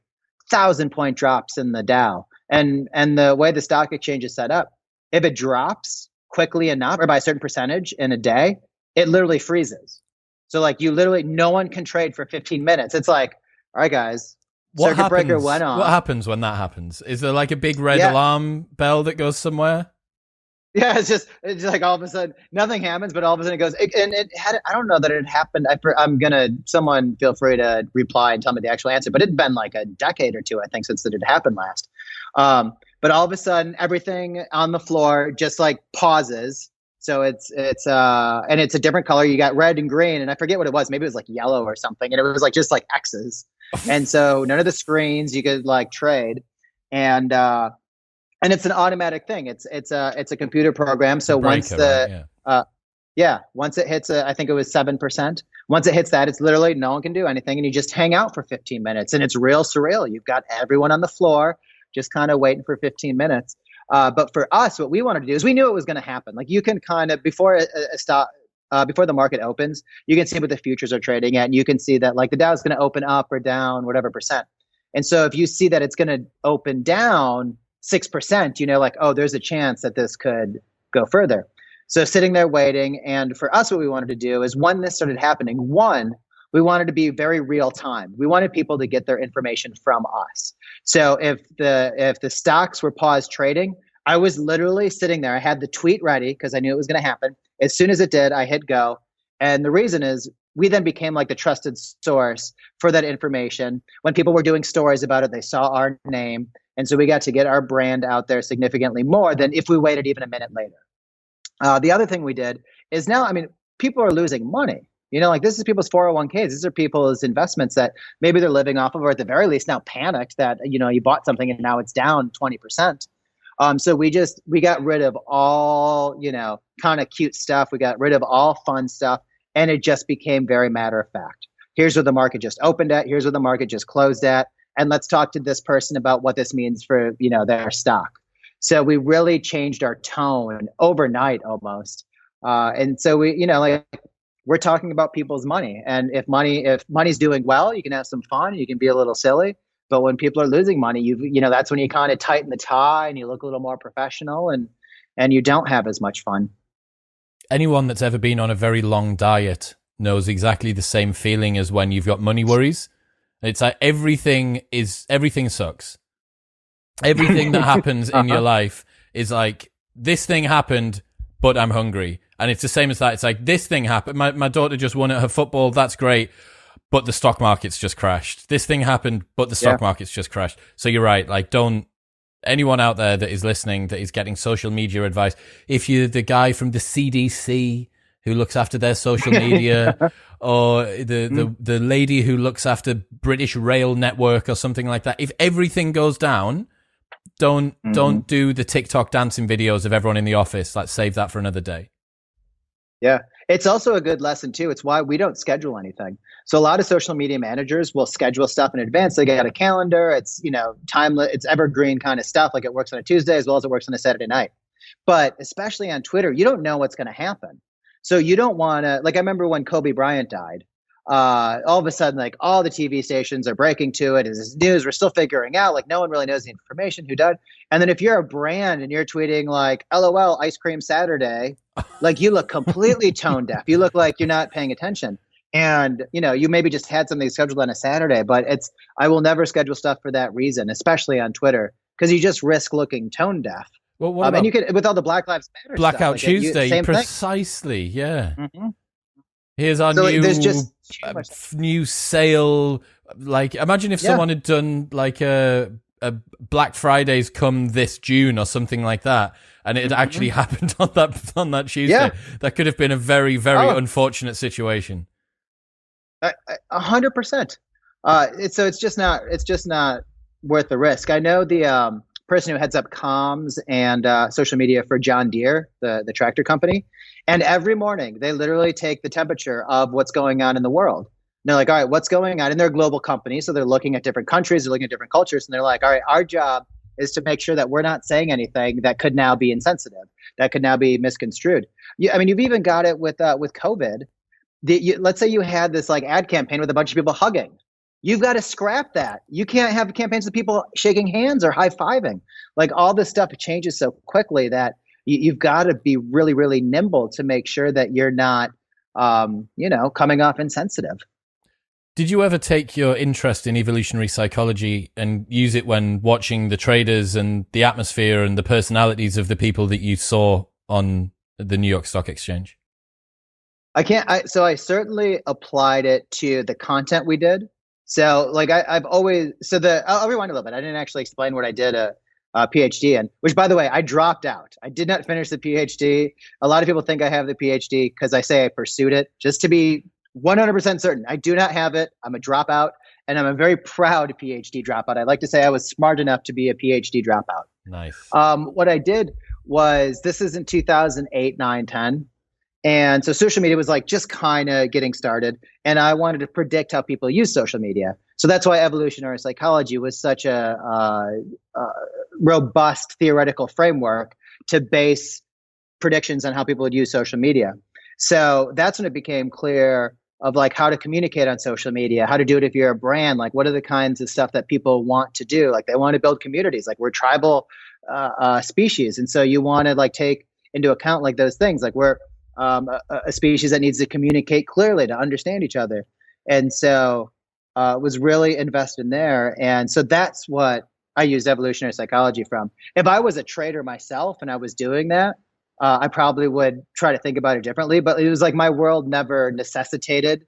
1,000-point drops in the Dow. And the way the stock exchange is set up, if it drops quickly enough or by a certain percentage in a day, it literally freezes. So like you literally, no one can trade for 15 minutes. It's like, all right, guys, circuit breaker went on. What happens when that happens? Is there like a big red alarm bell that goes somewhere? Yeah, it's like all of a sudden nothing happens, but all of a sudden it goes. And it had, I don't know that it happened. Someone feel free to reply and tell me the actual answer, but it'd been like a decade or two, I think, since it had happened last. But all of a sudden everything on the floor just like pauses. So it's and it's a different color. You got red and green, and I forget what it was. Maybe it was like yellow or something. And it was like just like X's. And so none of the screens you could like trade. And it's an automatic thing. It's a computer program. So once once it hits I think it was 7%. Once it hits that, it's literally no one can do anything, and you just hang out for 15 minutes, and it's real surreal. You've got everyone on the floor just kind of waiting for 15 minutes. But for us, what we wanted to do is we knew it was going to happen. Like you can kind of before the market opens, you can see what the futures are trading at, and you can see that like the Dow is going to open up or down whatever percent. And so if you see that it's going to open down 6%, you know, like, oh, there's a chance that this could go further. So sitting there waiting. And for us, what we wanted to do is when this started happening, we wanted to be very real time. We wanted people to get their information from us. So if the stocks were paused trading, I was literally sitting there. I had the tweet ready because I knew it was going to happen. As soon as it did, I hit go. And the reason is we then became like the trusted source for that information. When people were doing stories about it, they saw our name. And so we got to get our brand out there significantly more than if we waited even a minute later. The other thing we did is now, I mean, people are losing money. You know, like this is people's 401ks. These are people's investments that maybe they're living off of, or at the very least now panicked that, you know, you bought something and now it's down 20%. So we got rid of all, you know, kind of cute stuff. We got rid of all fun stuff. And it just became very matter of fact. Here's where the market just opened at. Here's where the market just closed at. And let's talk to this person about what this means for, you know, their stock. So we really changed our tone overnight almost. And so we, you know, like we're talking about people's money. And if money's doing well, you can have some fun. You can be a little silly. But when people are losing money, you know, that's when you kind of tighten the tie and you look a little more professional and you don't have as much fun. Anyone that's ever been on a very long diet knows exactly the same feeling as when you've got money worries. It's like everything sucks. Everything that happens in your life is like, this thing happened, but I'm hungry. And it's the same as that. It's like, this thing happened. My daughter just won at her football. That's great. But the stock market's just crashed. This thing happened, but the stock market's just crashed. So you're right. Like, anyone out there that is listening, that is getting social media advice, if you're the guy from the CDC who looks after their social media, or the lady who looks after British Rail Network or something like that, if everything goes down, don't do the TikTok dancing videos of everyone in the office. Let's save that for another day. Yeah. It's also a good lesson too. It's why we don't schedule anything. So a lot of social media managers will schedule stuff in advance. They got a calendar. It's, you know, it's evergreen kind of stuff. Like it works on a Tuesday as well as it works on a Saturday night. But especially on Twitter, you don't know what's going to happen. So you don't want to, like, I remember when Kobe Bryant died, all of a sudden, like all the TV stations are breaking to it. Is this news? We're still figuring out, like no one really knows the information who died. And then if you're a brand and you're tweeting like, LOL, ice cream Saturday, like you look completely tone deaf. You look like you're not paying attention. And, you know, you maybe just had something scheduled on a Saturday, but I will never schedule stuff for that reason, especially on Twitter, because you just risk looking tone deaf. Well, what and you could, with all the Black Lives Matter Blackout stuff, like Tuesday, precisely, thing. Yeah. Mm-hmm. Here's our new sale. Like, imagine if someone had done like a Black Friday's come this June or something like that, and it had actually happened on that Tuesday. Yeah. That could have been a very, very unfortunate situation. 100%. So it's just not worth the risk. I know the person who heads up comms and social media for John Deere, the tractor company, and every morning they literally take the temperature of what's going on in the world. And they're like, all right, what's going on? And they're a global company, so they're looking at different countries, they're looking at different cultures, and they're like, all right, our job is to make sure that we're not saying anything that could now be insensitive, that could now be misconstrued. I mean, you've even got it with COVID. Let's say you had this like ad campaign with a bunch of people hugging. You've got to scrap that. You can't have campaigns with people shaking hands or high-fiving. Like all this stuff changes so quickly that you've got to be really, really nimble to make sure that you're not, coming off insensitive. Did you ever take your interest in evolutionary psychology and use it when watching the traders and the atmosphere and the personalities of the people that you saw on the New York Stock Exchange? So I certainly applied it to the content we did. So like I'll rewind a little bit. I didn't actually explain what I did a PhD in, which by the way, I dropped out. I did not finish the PhD. A lot of people think I have the PhD because I say I pursued it. Just to be 100% certain, I do not have it. I'm a dropout, and I'm a very proud PhD dropout. I like to say I was smart enough to be a PhD dropout. Nice. What I did was, this is in 2008, 9, 10. And so social media was like just kind of getting started. And I wanted to predict how people use social media. So that's why evolutionary psychology was such a robust theoretical framework to base predictions on how people would use social media. So that's when it became clear of like how to communicate on social media, how to do it if you're a brand, like what are the kinds of stuff that people want to do? Like they want to build communities, like we're tribal species. And so you want to like take into account like those things, like we're a species that needs to communicate clearly to understand each other. And so was really invested in there. And so that's what I used evolutionary psychology from. If I was a trader myself and I was doing that, I probably would try to think about it differently. But it was like my world never necessitated,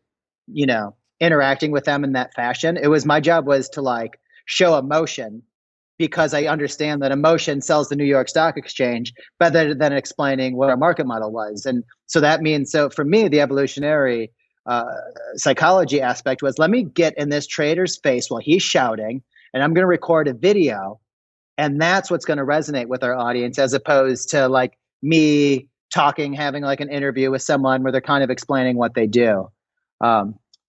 interacting with them in that fashion. It was my job was to like show emotion, because I understand that emotion sells the New York Stock Exchange better than explaining what our market model was. And so that means, so for me, the evolutionary psychology aspect was, let me get in this trader's face while he's shouting, and I'm going to record a video. And that's what's going to resonate with our audience, as opposed to like me talking, having like an interview with someone where they're kind of explaining what they do.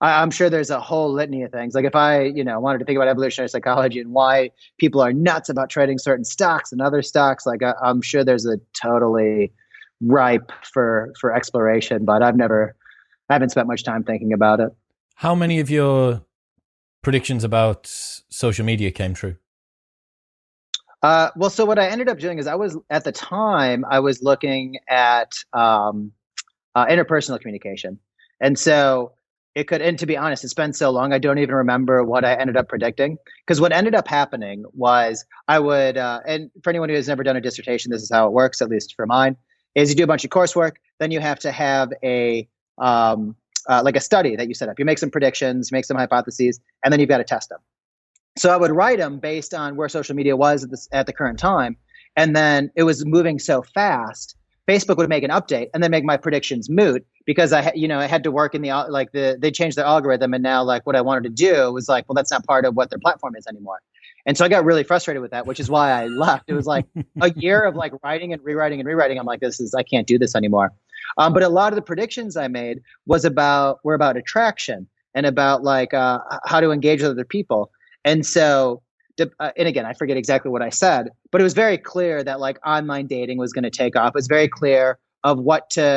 I'm sure there's a whole litany of things. Like if I, wanted to think about evolutionary psychology and why people are nuts about trading certain stocks and other stocks, like I'm sure there's a totally ripe for exploration, but I haven't spent much time thinking about it. How many of your predictions about social media came true? Well, so what I ended up doing is I was looking at interpersonal communication. And so and to be honest, it's been so long, I don't even remember what I ended up predicting. Because what ended up happening was I would, and for anyone who has never done a dissertation, this is how it works, at least for mine, is you do a bunch of coursework, then you have to have like a study that you set up. You make some predictions, make some hypotheses, and then you've got to test them. So I would write them based on where social media was at the current time. And then it was moving so fast, Facebook would make an update and then make my predictions moot, because I had to work in they changed their algorithm. And now like what I wanted to do was like, well, that's not part of what their platform is anymore. And so I got really frustrated with that, which is why I left. It was like a year of like writing and rewriting and rewriting. I'm like, I can't do this anymore. But a lot of the predictions I made were about attraction and about like how to engage with other people. And so, and again, I forget exactly what I said, but it was very clear that like online dating was going to take off. It was very clear of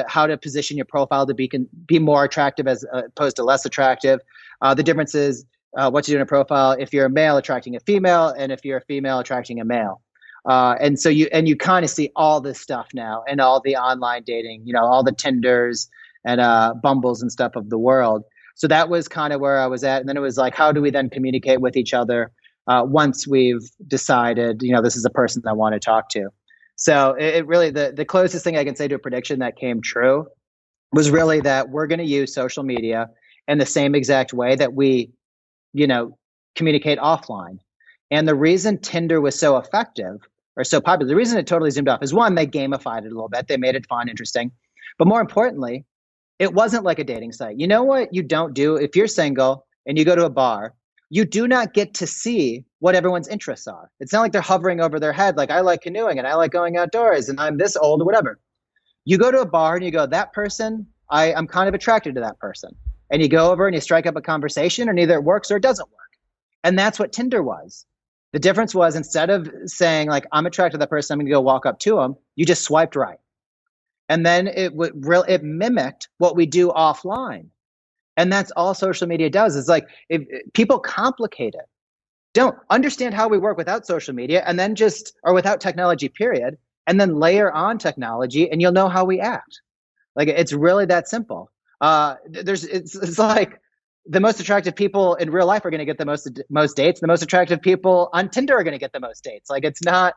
how to position your profile to be more attractive as opposed to less attractive. The difference is what to do in a profile if you're a male attracting a female, and if you're a female attracting a male. And so you kind of see all this stuff now, and all the online dating, all the Tinders and Bumbles and stuff of the world. So that was kind of where I was at. And then it was like, how do we then communicate with each other once we've decided, this is a person I want to talk to? So it really, the closest thing I can say to a prediction that came true was really that we're going to use social media in the same exact way that we, communicate offline. And the reason Tinder was so effective or so popular, the reason it totally zoomed off is one, they gamified it a little bit. They made it fun, interesting. But more importantly, it wasn't like a dating site. You know what you don't do if you're single and you go to a bar? You do not get to see what everyone's interests are. It's not like they're hovering over their head, like I like canoeing and I like going outdoors and I'm this old or whatever. You go to a bar and you go, that person, I'm kind of attracted to that person. And you go over and you strike up a conversation, and either it works or it doesn't work. And that's what Tinder was. The difference was, instead of saying like, I'm attracted to that person, I'm going to go walk up to them, you just swiped right. And then it mimicked what we do offline. And that's all social media does. It's like, if people complicate it, don't understand how we work without social media, and then or without technology, period, and then layer on technology and you'll know how we act. Like, it's really that simple. It's like the most attractive people in real life are going to get the most dates. The most attractive people on Tinder are going to get the most dates. Like, it's not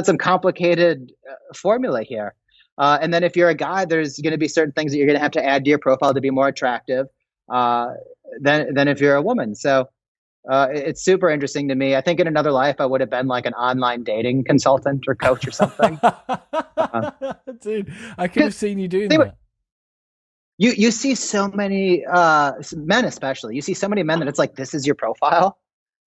some complicated formula here. And then if you're a guy, there's going to be certain things that you're going to have to add to your profile to be more attractive than if you're a woman. So it's super interesting to me. I think in another life, I would have been like an online dating consultant or coach or something. Dude, I could have seen you doing that. You see so many men, especially. You see so many men that it's like, this is your profile.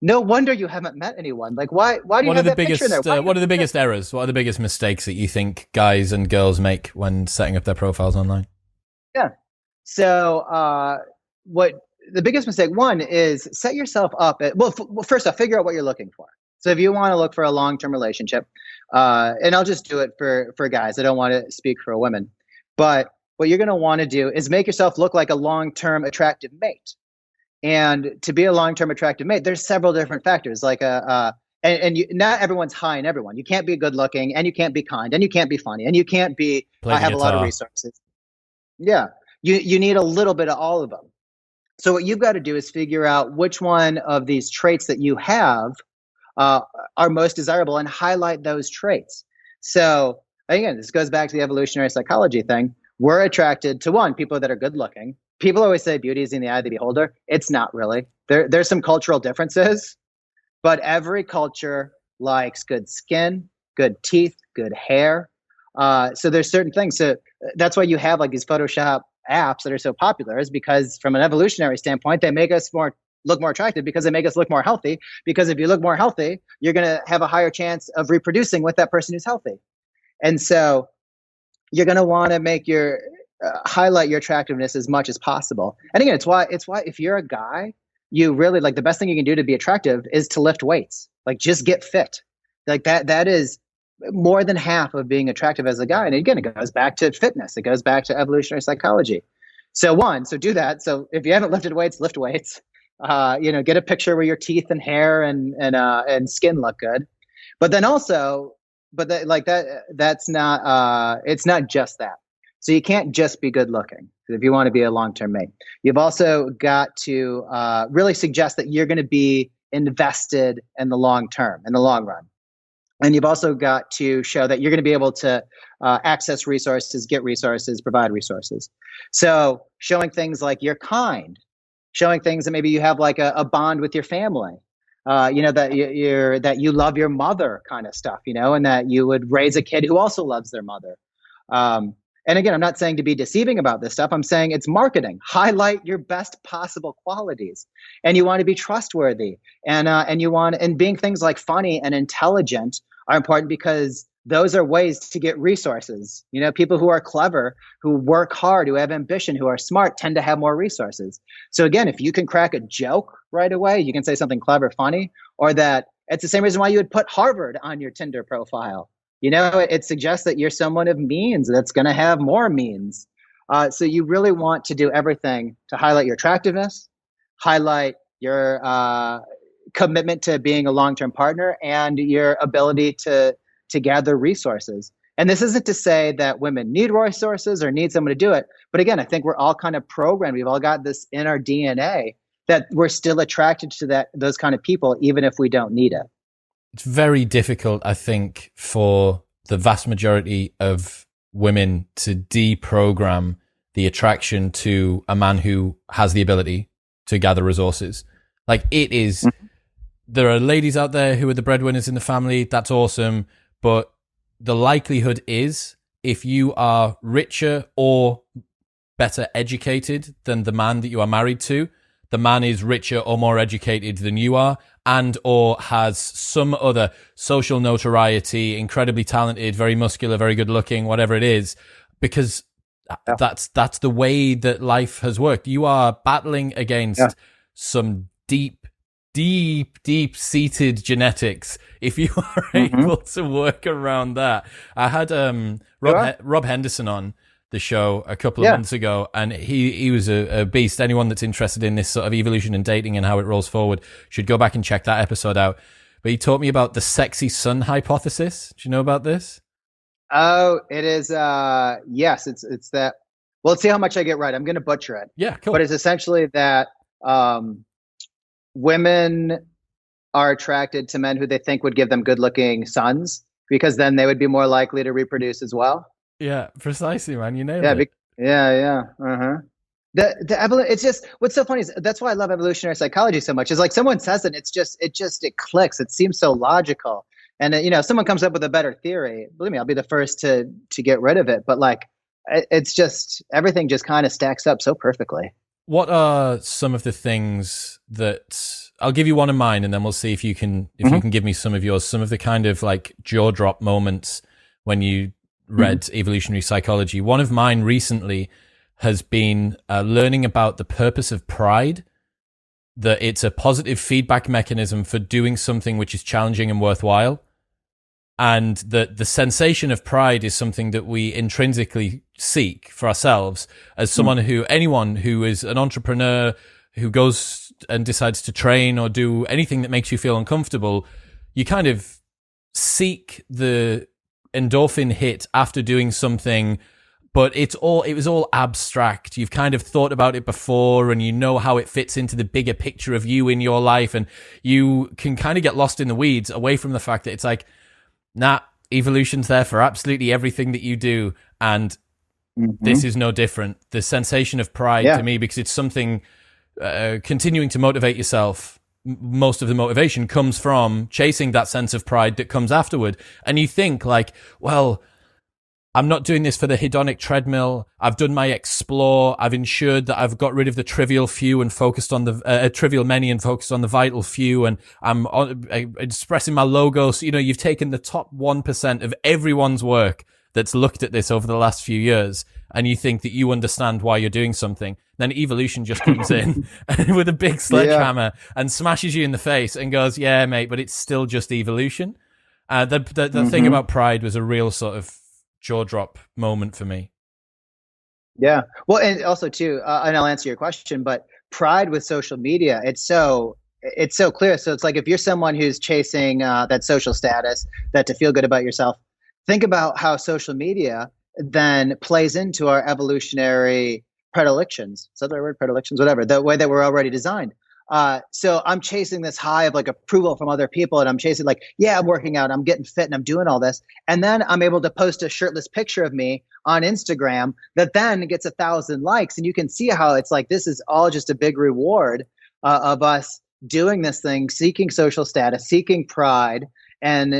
No wonder you haven't met anyone. Like, why do you have that picture there? What are the biggest errors? What are the biggest mistakes that you think guys and girls make when setting up their profiles online? Yeah. So what the biggest mistake, one, is set yourself up first off, figure out what you're looking for. So if you want to look for a long-term relationship, and I'll just do it for guys, I don't want to speak for women, but what you're going to want to do is make yourself look like a long-term attractive mate. And to be a long-term attractive mate, there's several different factors. Like not everyone's high in everyone. You can't be good looking, and you can't be kind, and you can't be funny, and you can't be have a lot of resources. Yeah, you need a little bit of all of them. So what you've got to do is figure out which one of these traits that you have are most desirable, and highlight those traits. So again, this goes back to the evolutionary psychology thing. We're attracted to, one, people that are good looking. People always say beauty is in the eye of the beholder. It's not really. There's some cultural differences, but every culture likes good skin, good teeth, good hair. So there's certain things. So that's why you have like these Photoshop apps that are so popular, is because from an evolutionary standpoint, they make us look more attractive because they make us look more healthy. Because if you look more healthy, you're going to have a higher chance of reproducing with that person who's healthy. And so you're going to want to make highlight your attractiveness as much as possible. And again, it's why if you're a guy, you really, like, the best thing you can do to be attractive is to lift weights. Like, just get fit. Like that is more than half of being attractive as a guy. And again, it goes back to fitness. It goes back to evolutionary psychology. So do that. So if you haven't lifted weights, lift weights. Get a picture where your teeth and hair and skin look good. But then also, that's not, it's not just that. So you can't just be good looking if you want to be a long-term mate. You've also got to really suggest that you're going to be invested in the long term, in the long run. And you've also got to show that you're going to be able to access resources, get resources, provide resources. So showing things like you're kind, showing things that maybe you have like a bond with your family, that you love your mother, kind of stuff, and that you would raise a kid who also loves their mother. And again, I'm not saying to be deceiving about this stuff. I'm saying it's marketing. Highlight your best possible qualities, and you want to be trustworthy, and being things like funny and intelligent are important, because those are ways to get resources. People who are clever, who work hard, who have ambition, who are smart, tend to have more resources. So again, if you can crack a joke right away, you can say something clever, funny, or that it's the same reason why you would put Harvard on your Tinder profile. It suggests that you're someone of means that's going to have more means. So you really want to do everything to highlight your attractiveness, highlight your commitment to being a long-term partner, and your ability to gather resources. And this isn't to say that women need resources or need someone to do it. But again, I think we're all kind of programmed. We've all got this in our DNA that we're still attracted to those kind of people, even if we don't need it. It's very difficult, I think, for the vast majority of women to deprogram the attraction to a man who has the ability to gather resources. Like, it is there are ladies out there who are the breadwinners in the family. That's awesome. But the likelihood is if you are richer or better educated than the man that you are married to, the man is richer or more educated than you are, and or has some other social notoriety, incredibly talented, very muscular, very good looking, whatever it is, because that's the way that life has worked. You are battling against some deep seated genetics if you are able to work around that. I had Rob Henderson on the show a couple of months ago, and he was a beast. Anyone that's interested in this sort of evolution and dating and how it rolls forward should go back and check that episode out. But he taught me about the sexy sun hypothesis. Do you know about this? Oh, it is. Yes, it's that. Well, let's see how much I get right. I'm going to butcher it. Yeah, cool. But it's essentially that women are attracted to men who they think would give them good-looking sons, because then they would be more likely to reproduce as well. Yeah, precisely, man. You nailed it. Yeah. It's just, what's so funny is that's why I love evolutionary psychology so much. Is like someone says it, it clicks. It seems so logical. And if someone comes up with a better theory, believe me, I'll be the first to get rid of it. But like, it's just, everything just kind of stacks up so perfectly. What are some of the things that I'll give you one of mine, and then we'll see if you can you can give me some of yours. Some of the kind of like jaw drop moments when you read Evolutionary Psychology. One of mine recently has been learning about the purpose of pride, that it's a positive feedback mechanism for doing something which is challenging and worthwhile. And that the sensation of pride is something that we intrinsically seek for ourselves as anyone who is an entrepreneur who goes and decides to train or do anything that makes you feel uncomfortable. You kind of seek the endorphin hit after doing something, but it was all abstract. You've kind of thought about it before, and you know how it fits into the bigger picture of you in your life, and you can kind of get lost in the weeds away from the fact that it's like, nah, evolution's there for absolutely everything that you do, and this is no different. The sensation of pride to me, because it's something continuing to motivate yourself, most of the motivation comes from chasing that sense of pride that comes afterward. And you think like, well, I'm not doing this for the hedonic treadmill. I've done my explore. I've ensured that I've got rid of the trivial few and focused on the trivial many and focused on the vital few. And I'm expressing my logos. You've taken the top 1% of everyone's work that's looked at this over the last few years, and you think that you understand why you're doing something. Then evolution just comes in with a big sledgehammer and smashes you in the face and goes, yeah, mate, but it's still just evolution. The thing about pride was a real sort of jaw drop moment for me. Yeah. Well, and also too, and I'll answer your question, but pride with social media, it's so clear. So it's like, if you're someone who's chasing that social status, that to feel good about yourself, think about how social media then plays into our evolutionary predilections. Is that the right word? Predilections, whatever, the way that we're already designed. So I'm chasing this high of like approval from other people, and I'm chasing like, yeah, I'm working out, I'm getting fit, and I'm doing all this. And then I'm able to post a shirtless picture of me on Instagram that then gets 1,000 likes. And you can see how it's like, this is all just a big reward of us doing this thing, seeking social status, seeking pride. And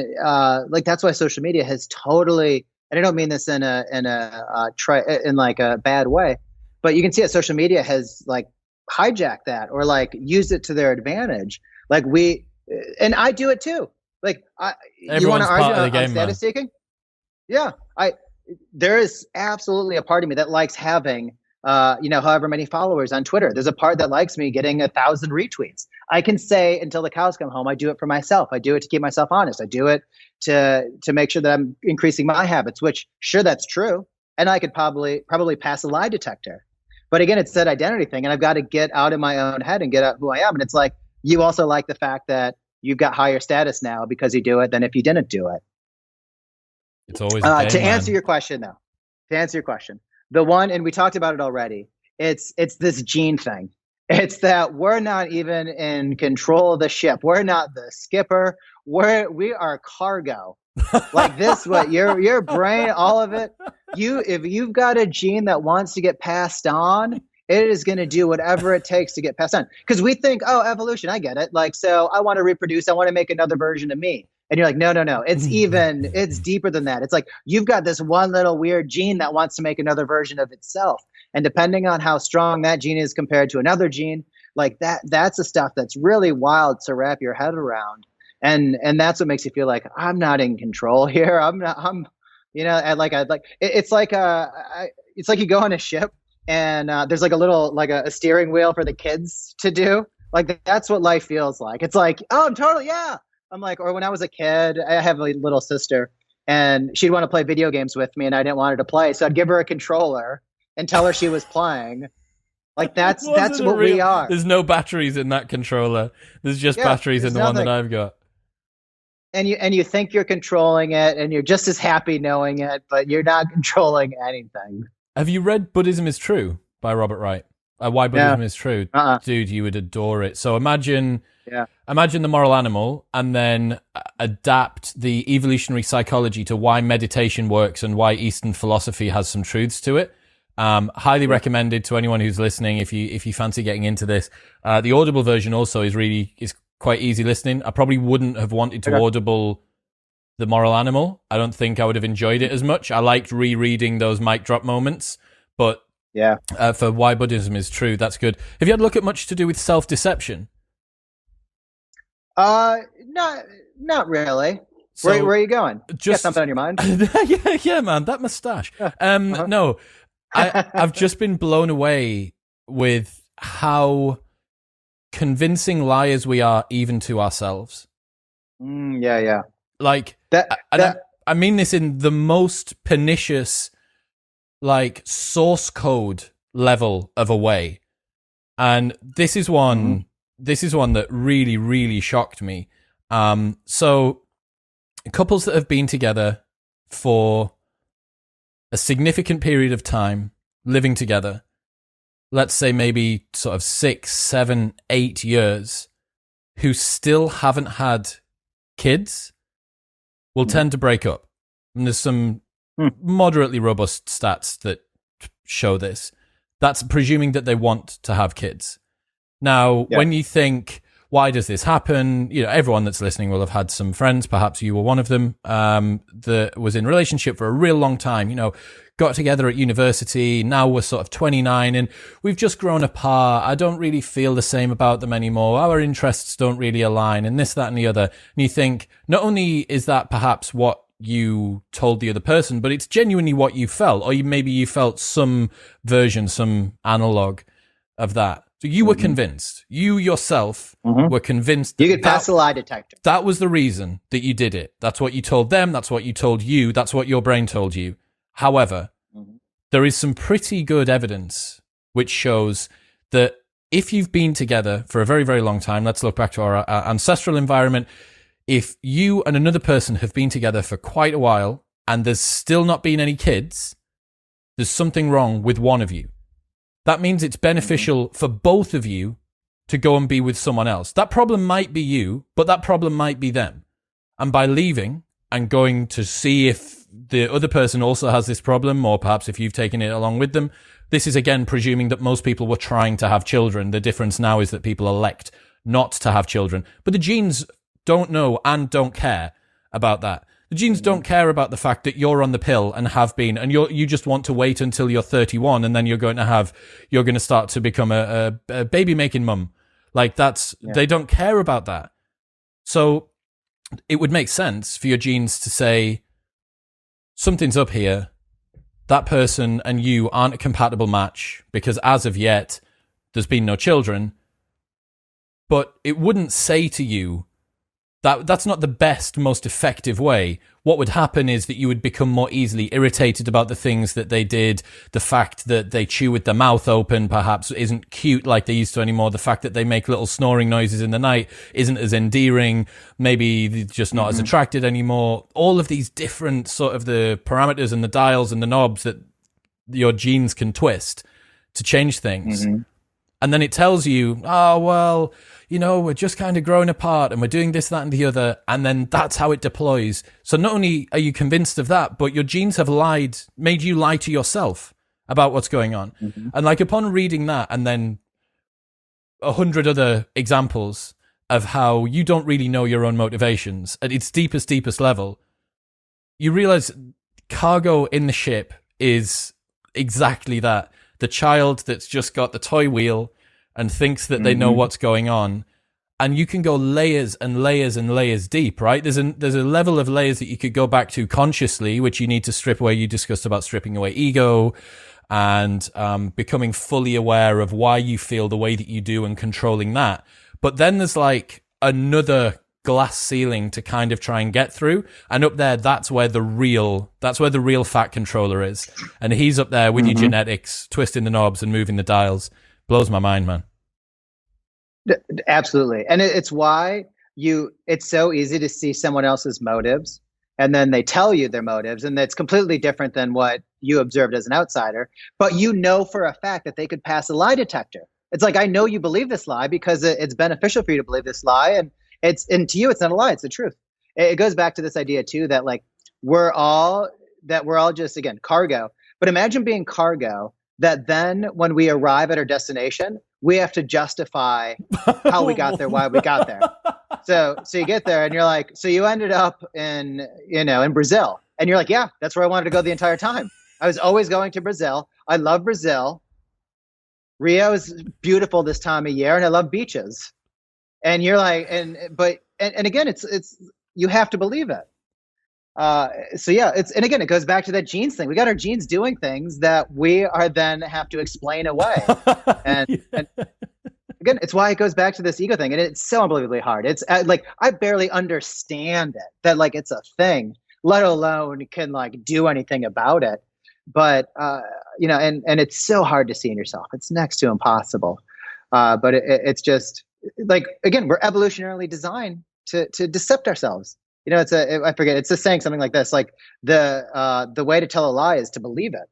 like, that's why social media has totally, and I don't mean this in like a bad way, but you can see that social media has like hijacked that, or like used it to their advantage. Like and I do it too. Like you want to argue on status seeking? Yeah, there is absolutely a part of me that likes having however many followers on Twitter. There's a part that likes me getting 1,000 retweets. I can say until the cows come home, I do it for myself. I do it to keep myself honest. I do it to make sure that I'm increasing my habits, which sure, that's true. And I could probably pass a lie detector. But again, it's that identity thing. And I've got to get out of my own head and get out who I am. And it's like, you also like the fact that you've got higher status now because you do it than if you didn't do it. It's always to answer your question, though. To answer your question, the one, and we talked about it already, it's this gene thing. It's that we're not even in control of the ship. We're not the skipper. We are cargo. Like this, what your brain, all of it. If you've got a gene that wants to get passed on, it is going to do whatever it takes to get passed on. Because we think, oh, evolution, I get it. Like, so I want to reproduce. I want to make another version of me. And you're like, no. It's deeper than that. It's like, you've got this one little weird gene that wants to make another version of itself. And depending on how strong that gene is compared to another gene, like that's the stuff that's really wild to wrap your head around. And that's what makes you feel like I'm not in control here. It's like you go on a ship and there's like a little, like a steering wheel for the kids to do. Like, that's what life feels like. It's like, oh, I'm totally, yeah. I'm like, or when I was a kid, I have a little sister and she'd want to play video games with me and I didn't want her to play. So I'd give her a controller and tell her she was playing. Like, that's what we are. There's no batteries in that controller. There's just batteries in the one that I've got. And you think you're controlling it and you're just as happy knowing it, but you're not controlling anything. Have you read Buddhism is True by Robert Wright? Why Buddhism is True? Dude, you would adore it. So imagine the moral animal and then adapt the evolutionary psychology to why meditation works and why Eastern philosophy has some truths to it. Highly recommended to anyone who's listening if you fancy getting into this. The Audible version also is quite easy listening. I probably wouldn't have wanted to Audible The Moral Animal. I don't think I would have enjoyed it as much. I liked rereading those mic drop moments, but for Why Buddhism is True, that's good. Have you had a look at much to do with self-deception? Not really. So, where are you going? Just got something on your mind? yeah, man, that mustache. No, I've just been blown away with how convincing liars we are, even to ourselves. Like I mean this in the most pernicious, like, source code level of a way. And this is one that really, really shocked me. So couples that have been together for a significant period of time, living together, let's say maybe sort of 6, 7, 8 years, who still haven't had kids, will tend to break up. And there's some moderately robust stats that show this. That's presuming that they want to have kids. Now, when you think, why does this happen? You know, everyone that's listening will have had some friends, perhaps you were one of them, that was in a relationship for a real long time, you know, got together at university, now we're sort of 29 and we've just grown apart. I don't really feel the same about them anymore. Our interests don't really align and this, that, and the other. And you think, not only is that perhaps what you told the other person, but it's genuinely what you felt, or maybe you felt some version, some analog of that. So you were convinced. You yourself were convinced. You could pass a lie detector. That was the reason that you did it. That's what you told them. That's what you told you. That's what your brain told you. However, there is some pretty good evidence which shows that if you've been together for a very, very long time, let's look back to our ancestral environment. If you and another person have been together for quite a while and there's still not been any kids, there's something wrong with one of you. That means it's beneficial for both of you to go and be with someone else. That problem might be you, but that problem might be them. And by leaving and going to see if the other person also has this problem, or perhaps if you've taken it along with them, this is again presuming that most people were trying to have children. The difference now is that people elect not to have children. But the genes don't know and don't care about that. The genes don't care about the fact that you're on the pill and have been, and you just want to wait until you're 31 and then you're going to start to become a baby making mum. Like they don't care about that. So it would make sense for your genes to say, something's up here. That person and you aren't a compatible match because as of yet, there's been no children. But it wouldn't say to you, that's not the best, most effective way. What would happen is that you would become more easily irritated about the things that they did. The fact that they chew with their mouth open perhaps isn't cute like they used to anymore. The fact that they make little snoring noises in the night isn't as endearing. Maybe they're just not as attracted anymore. All of these different sort of the parameters and the dials and the knobs that your genes can twist to change things. And then it tells you, oh, well, you know, we're just kind of growing apart and we're doing this, that, and the other. And then that's how it deploys. So not only are you convinced of that, but your genes have made you lie to yourself about what's going on. And like upon reading that and then 100 other examples of how you don't really know your own motivations at its deepest level, you realize cargo in the ship is exactly that. The child that's just got the toy wheel and thinks that they know what's going on. And you can go layers and layers and layers deep, right? There's a level of layers that you could go back to consciously, which you need to strip away. You discussed about stripping away ego and becoming fully aware of why you feel the way that you do and controlling that. But then there's like another glass ceiling to kind of try and get through. And up there, that's where the real fat controller is. And he's up there with your genetics, twisting the knobs and moving the dials. Blows my mind, man. Absolutely. And it's why it's so easy to see someone else's motives and then they tell you their motives and it's completely different than what you observed as an outsider, but you know for a fact that they could pass a lie detector. It's like, I know you believe this lie because it's beneficial for you to believe this lie. And to you, it's not a lie, it's the truth. It goes back to this idea too, that like, we're all just, again, cargo, but imagine being cargo that then when we arrive at our destination, we have to justify how we got there, why we got there. So you get there and you're like, so you ended up in Brazil. And you're like, yeah, that's where I wanted to go the entire time. I was always going to Brazil. I love Brazil. Rio is beautiful this time of year and I love beaches. And you're like, and again, it's you have to believe it. So yeah, and again, it goes back to that genes thing. We got our genes doing things that we are then have to explain away. And again, it's why it goes back to this ego thing. And it's so unbelievably hard. It's like, I barely understand it, that like it's a thing, let alone can like do anything about it. But, and it's so hard to see in yourself. It's next to impossible. But it's just like, again, we're evolutionarily designed to decept ourselves. It's a saying something like this, like the way to tell a lie is to believe it.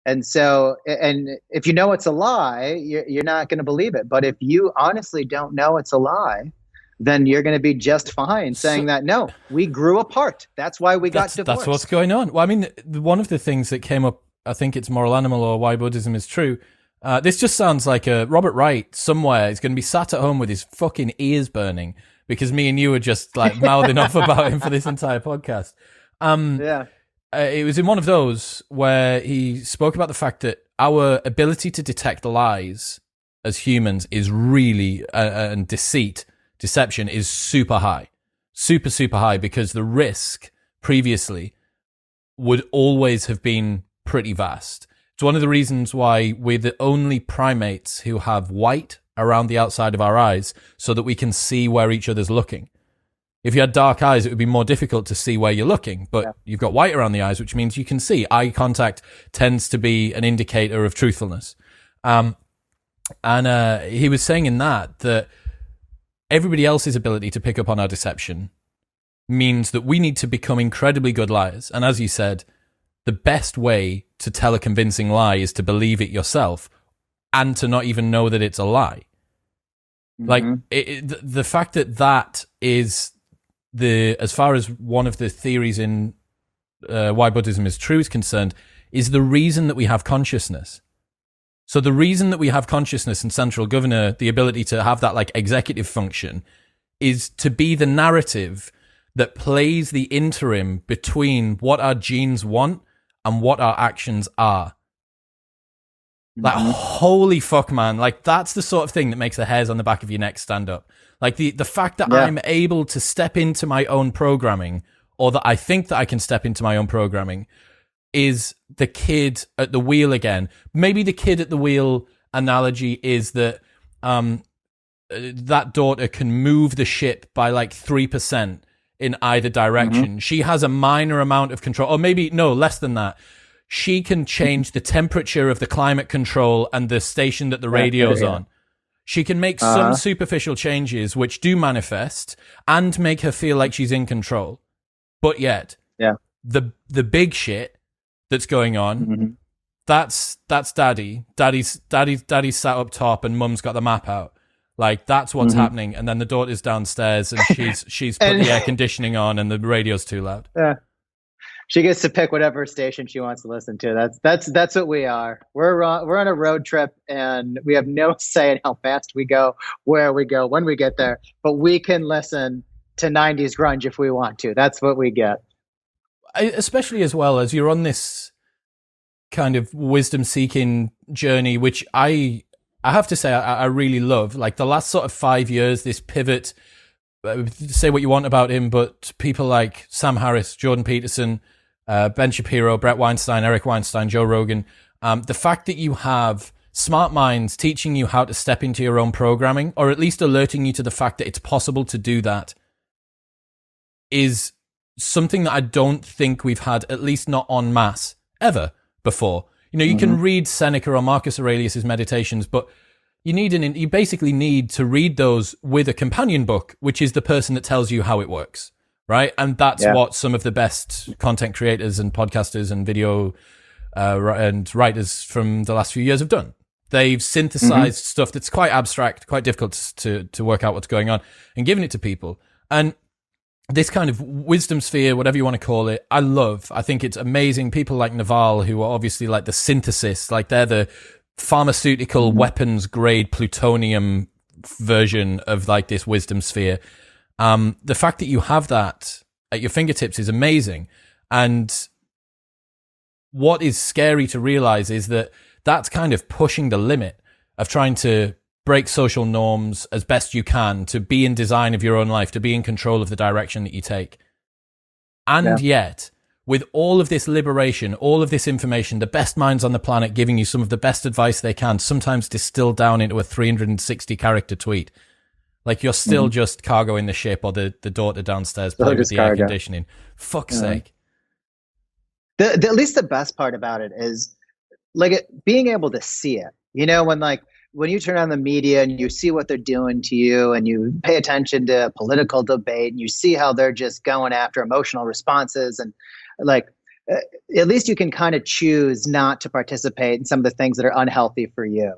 And so, and if you know it's a lie, you're not going to believe it. But if you honestly don't know it's a lie, then you're going to be just fine saying that, no, we grew apart. That's why we got divorced. That's what's going on. Well, I mean, one of the things that came up, I think it's Moral Animal or Why Buddhism is True. This just sounds like Robert Wright somewhere is going to be sat at home with his fucking ears burning because me and you were just like mouthing off about him for this entire podcast. It was in one of those where he spoke about the fact that our ability to detect lies as humans is really, and deception is super high, super high, because the risk previously would always have been pretty vast. It's one of the reasons why we're the only primates who have white around the outside of our eyes so that we can see where each other's looking. If you had dark eyes, it would be more difficult to see where you're looking, but you've got white around the eyes, which means you can see. Eye contact tends to be an indicator of truthfulness. And he was saying in that everybody else's ability to pick up on our deception means that we need to become incredibly good liars. And as you said, the best way to tell a convincing lie is to believe it yourself and to not even know that it's a lie. Like the fact that is as far as one of the theories in Why Buddhism is True is concerned, is the reason that we have consciousness. So the reason that we have consciousness and central governor, the ability to have that like executive function, is to be the narrative that plays the interim between what our genes want and what our actions are. Like, holy fuck, man. Like, that's the sort of thing that makes the hairs on the back of your neck stand up. Like, the fact that I'm able to step into my own programming, or that I think that I can step into my own programming, is the kid at the wheel again. Maybe the kid at the wheel analogy is that that daughter can move the ship by like 3% in either direction. She has a minor amount of control, or maybe, no, less than that. She can change the temperature of the climate control and the station that the radio's on. She can make some superficial changes which do manifest and make her feel like she's in control. But yet, the big shit that's going on, that's daddy. Daddy's sat up top and mum's got the map out. Like, that's what's happening. And then the daughter's downstairs and she's put the air conditioning on and the radio's too loud. She gets to pick whatever station she wants to listen to. That's what we are. We're on a road trip, and we have no say in how fast we go, where we go, when we get there. But we can listen to 90s grunge if we want to. That's what we get. Especially as well as you're on this kind of wisdom seeking journey, which I have to say I really love. Like the last sort of 5 years, this pivot. Say what you want about him, but people like Sam Harris, Jordan Peterson, Ben Shapiro, Brett Weinstein, Eric Weinstein, Joe Rogan, the fact that you have smart minds teaching you how to step into your own programming, or at least alerting you to the fact that it's possible to do that, is something that I don't think we've had, at least not en masse, ever before. You know, you can read Seneca or Marcus Aurelius's Meditations, but you basically need to read those with a companion book, which is the person that tells you how it works, right? And that's what some of the best content creators and podcasters and video and writers from the last few years have done. They've synthesized stuff that's quite abstract, quite difficult to work out what's going on, and given it to people. And this kind of wisdom sphere, whatever you want to call it, I love. I think it's amazing. People like Naval, who are obviously like the synthesis, like they're the pharmaceutical weapons grade plutonium version of like this wisdom sphere. The fact that you have that at your fingertips is amazing. And what is scary to realize is that that's kind of pushing the limit of trying to break social norms as best you can, to be in design of your own life, to be in control of the direction that you take. And yet, with all of this liberation, all of this information, the best minds on the planet giving you some of the best advice they can, sometimes distilled down into a 360 character tweet. Like you're still just cargo in the ship, or the daughter downstairs playing with the air conditioning. Fuck's sake. At least the best part about it is like being able to see it. You know, when you turn on the media and you see what they're doing to you, and you pay attention to political debate, and you see how they're just going after emotional responses, and like at least you can kind of choose not to participate in some of the things that are unhealthy for you.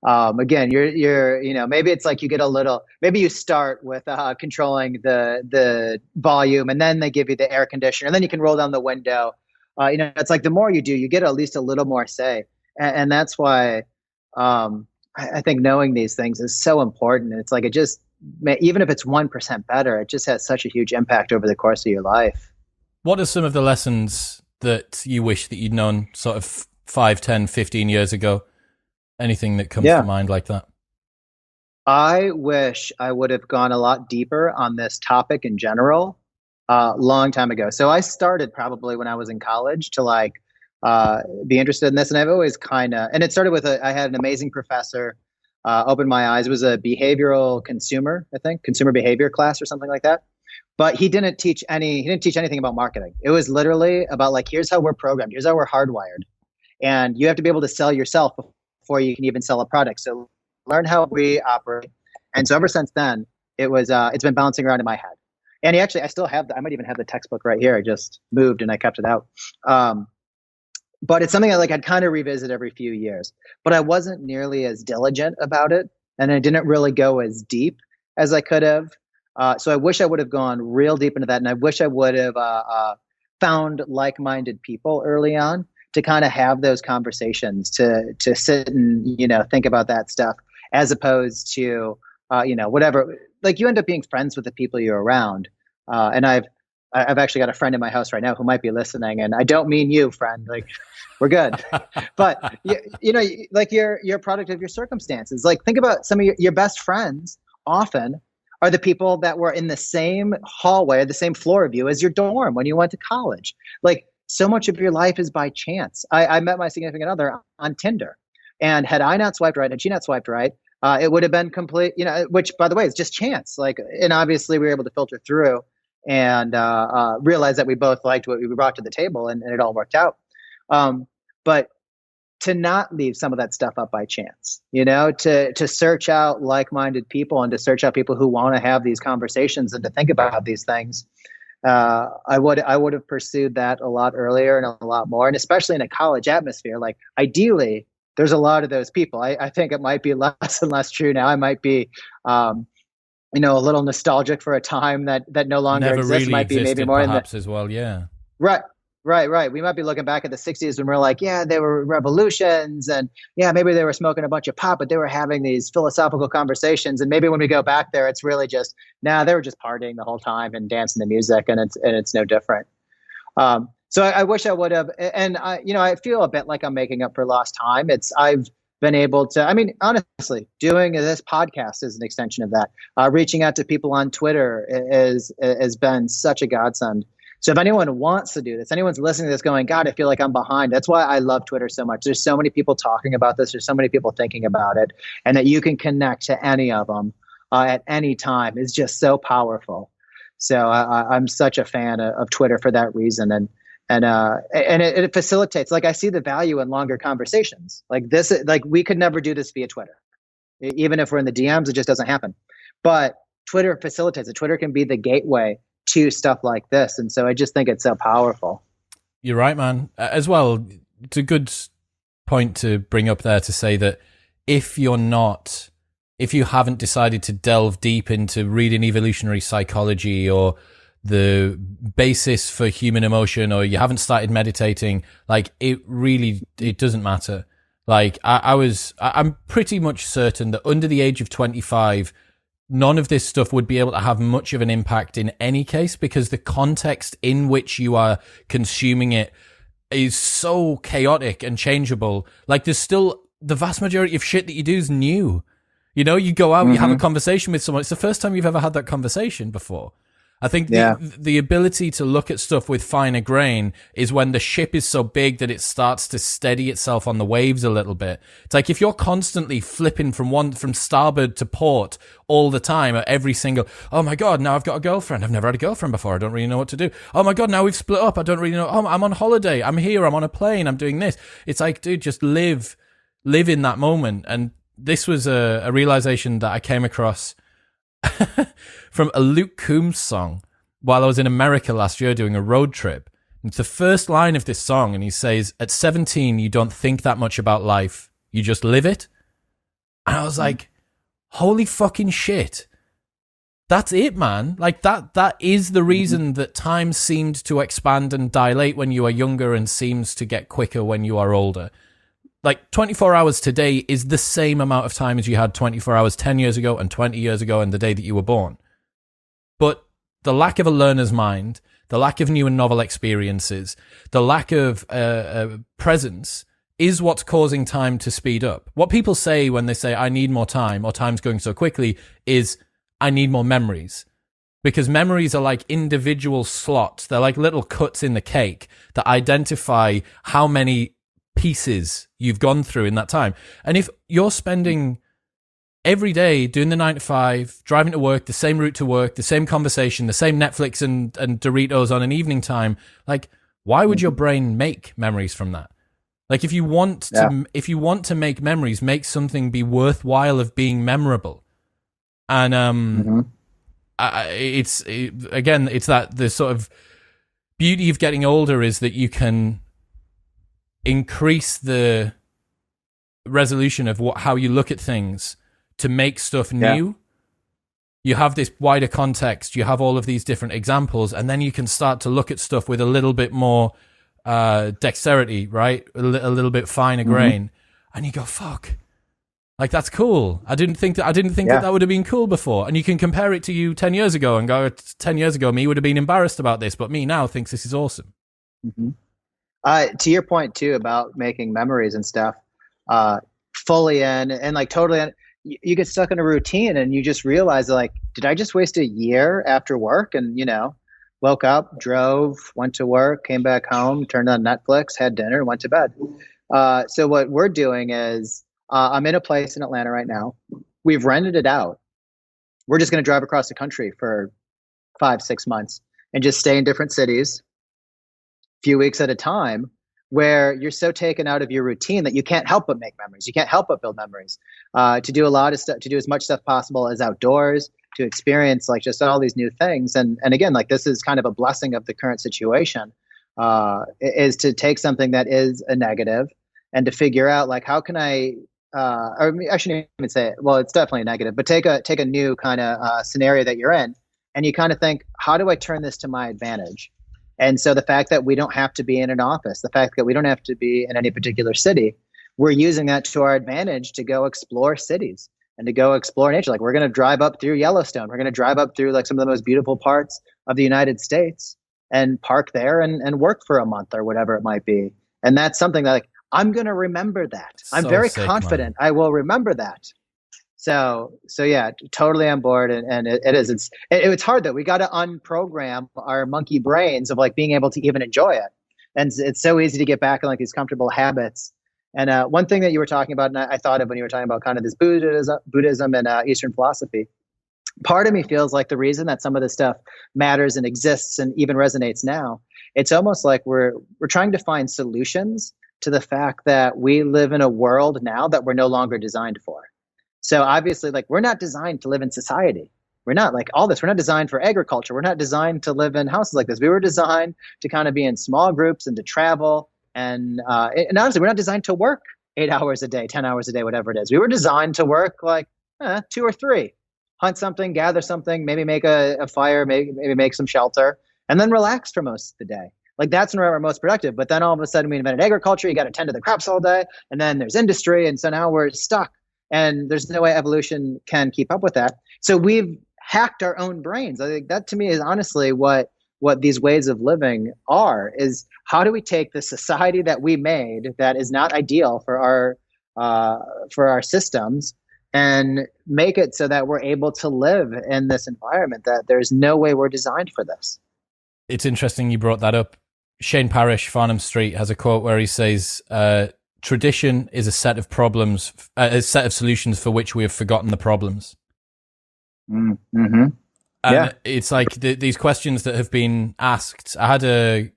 Again, you're you know, maybe it's like you get a little, maybe you start with controlling the volume, and then they give you the air conditioner, and then you can roll down the window. You know, it's like the more you do, you get at least a little more say, and that's why I think knowing these things is so important. It's like it just, even if it's 1% better, it just has such a huge impact over the course of your life. What are some of the lessons that you wish that you'd known sort of 5, 10, 15 years ago? Anything that comes to mind like that? I wish I would have gone a lot deeper on this topic in general long time ago. So I started probably when I was in college to like be interested in this. And I've always kind of, and it started with I had an amazing professor opened my eyes. It was a behavioral consumer behavior class or something like that. But he didn't teach anything about marketing. It was literally about like, here's how we're programmed. Here's how we're hardwired. And you have to be able to sell yourself before you can even sell a product. So learn how we operate. And so ever since then, it's been bouncing around in my head. And I still have I might even have the textbook right here. I just moved and I kept it out. But it's something I'd kind of revisit every few years. But I wasn't nearly as diligent about it. And I didn't really go as deep as I could have. So I wish I would have gone real deep into that. And I wish I would have found like-minded people early on to kind of have those conversations, to sit and, you know, think about that stuff, as opposed to, you know, whatever, like you end up being friends with the people you're around. And I've actually got a friend in my house right now who might be listening, and I don't mean you, friend, like we're good, but you know, like you're a product of your circumstances. Like think about some of your best friends often are the people that were in the same hallway, the same floor of you as your dorm when you went to college. Like so much of your life is by chance. I met my significant other on Tinder, and had I not swiped right, had she not swiped right, it would have been complete, you know, which by the way is just chance. Like, and obviously we were able to filter through and realize that we both liked what we brought to the table, and it all worked out. But to not leave some of that stuff up by chance, you know, to search out like-minded people, and to search out people who want to have these conversations and to think about these things. I would have pursued that a lot earlier and a lot more, and especially in a college atmosphere. Like ideally, there's a lot of those people. I think it might be less and less true now. I might be, you know, a little nostalgic for a time that no longer never exists. Really might be maybe more perhaps in the, as well. Yeah. Right. Right. We might be looking back at the 60s when we're like, yeah, there were revolutions and yeah, maybe they were smoking a bunch of pot, but they were having these philosophical conversations. And maybe when we go back there, it's really just, nah, they were just partying the whole time and dancing to music, and it's no different. So I wish I would have, and I feel a bit like I'm making up for lost time. I've been able to, I mean, honestly, doing this podcast is an extension of that. Reaching out to people on Twitter has been such a godsend. So if anyone wants to do this, anyone's listening to this going, God, I feel like I'm behind. That's why I love Twitter so much. There's so many people talking about this. There's so many people thinking about it, and that you can connect to any of them at any time is just so powerful. So I'm such a fan of Twitter for that reason. And it facilitates, like, I see the value in longer conversations like this. Like, we could never do this via Twitter. Even if we're in the DMs, it just doesn't happen. But Twitter facilitates it. Twitter can be the gateway to stuff like this. And so I just think it's so powerful. You're right, man. As well, it's a good point to bring up there to say that if you haven't decided to delve deep into reading evolutionary psychology or the basis for human emotion, or you haven't started meditating, like, it doesn't matter. Like, I'm pretty much certain that under the age of 25, none of this stuff would be able to have much of an impact in any case, because the context in which you are consuming it is so chaotic and changeable. Like, there's still the vast majority of shit that you do is new. You know, you go out, you have a conversation with someone. It's the first time you've ever had that conversation before. I think the ability to look at stuff with finer grain is when the ship is so big that it starts to steady itself on the waves a little bit. It's like if you're constantly flipping from starboard to port all the time at every single, oh my God, now I've got a girlfriend. I've never had a girlfriend before. I don't really know what to do. Oh my God, now we've split up. I don't really know. Oh, I'm on holiday. I'm here. I'm on a plane. I'm doing this. It's like, dude, just live in that moment. And this was a realization that I came across from a Luke Combs song while I was in America last year doing a road trip. It's the first line of this song, and he says, at 17, you don't think that much about life. You just live it. And I was like, holy fucking shit. That's it, man. Like, that is the reason that time seemed to expand and dilate when you are younger and seems to get quicker when you are older. Like, 24 hours today is the same amount of time as you had 24 hours 10 years ago and 20 years ago and the day that you were born. But the lack of a learner's mind, the lack of new and novel experiences, the lack of presence is what's causing time to speed up. What people say when they say, I need more time, or time's going so quickly, is, I need more memories. Because memories are like individual slots. They're like little cuts in the cake that identify how many pieces you've gone through in that time. And if you're spending every day doing the 9 to 5, driving to work, the same route to work, the same conversation, the same Netflix and Doritos on an evening time, like, why would your brain make memories from that? Like, if you want to make memories, make something be worthwhile of being memorable. And it's that the sort of beauty of getting older is that you can increase the resolution of how you look at things to make stuff new. You have this wider context, you have all of these different examples, and then you can start to look at stuff with a little bit more dexterity, right? A little bit finer grain, and you go, fuck, like, that's cool. I didn't think that would have been cool before. And you can compare it to you 10 years ago and go, 10 years ago me would have been embarrassed about this, but me now thinks this is awesome. To your point too about making memories and stuff, fully in and like totally in, you get stuck in a routine and you just realize, like, did I just waste a year after work? And, woke up, drove, went to work, came back home, turned on Netflix, had dinner, and went to bed. So what we're doing is, I'm in a place in Atlanta right now. We've rented it out. We're just going to drive across the country for 5-6 months and just stay in different cities, few weeks at a time, where you're so taken out of your routine that you can't help but make memories. You can't help but build memories. To do a lot of stuff, to do as much stuff possible as outdoors, to experience like just all these new things. And again, like, this is kind of a blessing of the current situation, is to take something that is a negative and to figure out, like, how can I, or I shouldn't even say it. Well, it's definitely a negative, but take a new kind of scenario that you're in, and you kind of think, how do I turn this to my advantage? And so the fact that we don't have to be in an office, the fact that we don't have to be in any particular city, we're using that to our advantage to go explore cities and to go explore nature. Like we're going to drive up through Yellowstone. We're going to drive up through like some of the most beautiful parts of the United States and park there and work for a month or whatever it might be. And that's something that like, I'm going to remember that. I'm very confident I will remember that. So yeah, totally on board. And it's hard though. We got to unprogram our monkey brains of like being able to even enjoy it. And it's so easy to get back in like these comfortable habits. And one thing that you were talking about, and I thought of when you were talking about kind of this Buddhism and Eastern philosophy, part of me feels like the reason that some of this stuff matters and exists and even resonates now, it's almost like we're trying to find solutions to the fact that we live in a world now that we're no longer designed for. So obviously, like we're not designed to live in society. We're not like all this. We're not designed for agriculture. We're not designed to live in houses like this. We were designed to kind of be in small groups and to travel. And honestly, we're not designed to work 8 hours a day, 10 hours a day, whatever it is. We were designed to work like 2 or 3, hunt something, gather something, maybe make a fire, maybe make some shelter, and then relax for most of the day. Like that's when we're most productive. But then all of a sudden we invented agriculture. You got to tend to the crops all day. And then there's industry. And so now we're stuck. And there's no way evolution can keep up with that. So we've hacked our own brains. I think that to me is honestly what these ways of living are, is how do we take the society that we made that is not ideal for our systems and make it so that we're able to live in this environment that there's no way we're designed for this. It's interesting you brought that up. Shane Parrish, Farnham Street, has a quote where he says, tradition is a set of problems, a set of solutions for which we have forgotten the problems. Mm-hmm. And it's like these questions that have been asked. I had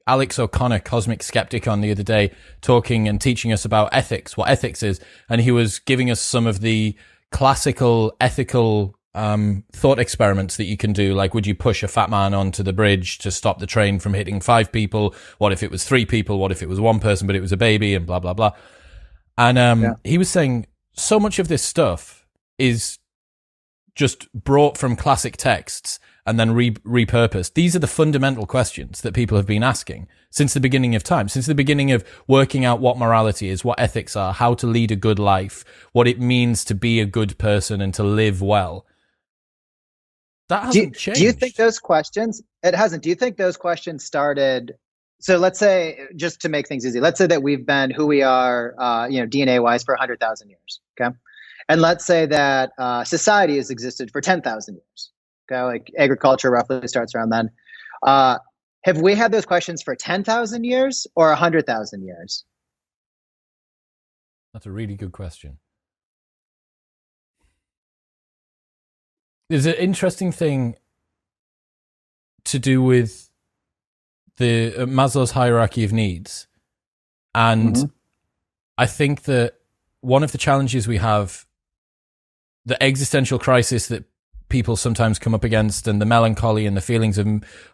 Alex O'Connor, cosmic skeptic, on the other day talking and teaching us about ethics, what ethics is. And he was giving us some of the classical ethical thought experiments that you can do. Like, would you push a fat man onto the bridge to stop the train from hitting 5 people? What if it was 3 people? What if it was 1 person, but it was a baby, and blah, blah, blah. And he was saying so much of this stuff is just brought from classic texts and then repurposed. These are the fundamental questions that people have been asking since the beginning of time, since the beginning of working out what morality is, what ethics are, how to lead a good life, what it means to be a good person and to live well. That hasn't changed. Do you think those questions, it hasn't, do you think those questions started, so let's say, just to make things easy, let's say that we've been who we are, DNA-wise for 100,000 years, okay? And let's say that society has existed for 10,000 years, okay? Like agriculture roughly starts around then. Have we had those questions for 10,000 years or 100,000 years? That's a really good question. There's an interesting thing to do with the Maslow's hierarchy of needs. And I think that one of the challenges we have, the existential crisis that people sometimes come up against, and the melancholy and the feelings of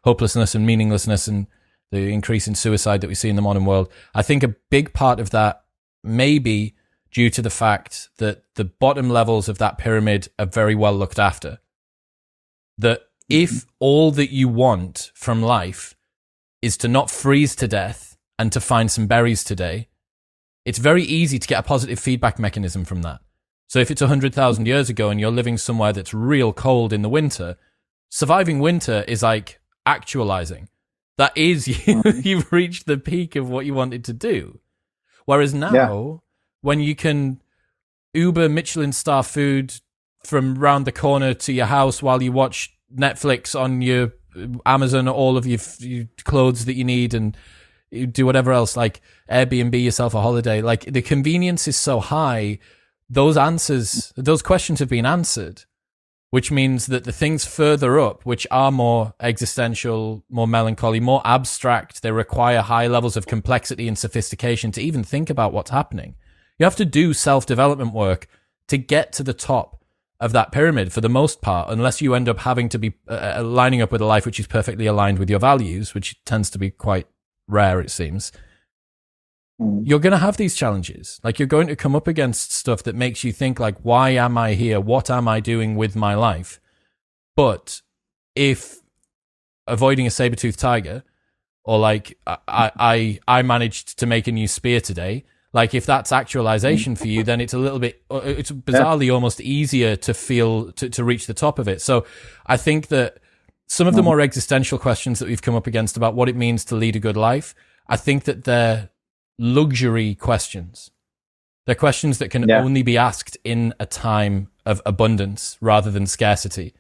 hopelessness and meaninglessness and the increase in suicide that we see in the modern world, I think a big part of that may be due to the fact that the bottom levels of that pyramid are very well looked after. That if all that you want from life is to not freeze to death and to find some berries today, it's very easy to get a positive feedback mechanism from that. So if it's 100,000 years ago and you're living somewhere that's real cold in the winter, surviving winter is like actualizing. That is, you've reached the peak of what you wanted to do. Whereas now, when you can Uber Michelin star food from round the corner to your house while you watch Netflix on your Amazon, all of your clothes that you need, and you do whatever else, like Airbnb yourself a holiday, like the convenience is so high, those questions have been answered, which means that the things further up, which are more existential, more melancholy, more abstract, they require high levels of complexity and sophistication to even think about what's happening. You have to do self-development work to get to the top of that pyramid for the most part, unless you end up having to be lining up with a life which is perfectly aligned with your values, which tends to be quite rare, it seems. You're going to have these challenges. Like, you're going to come up against stuff that makes you think, like, why am I here? What am I doing with my life? But if avoiding a saber-toothed tiger, or like I managed to make a new spear today. Like if that's actualization for you, then it's a little bit, it's bizarrely almost easier to feel, to reach the top of it. So I think that some of the more existential questions that we've come up against about what it means to lead a good life, I think that they're luxury questions. They're questions that can only be asked in a time of abundance rather than scarcity.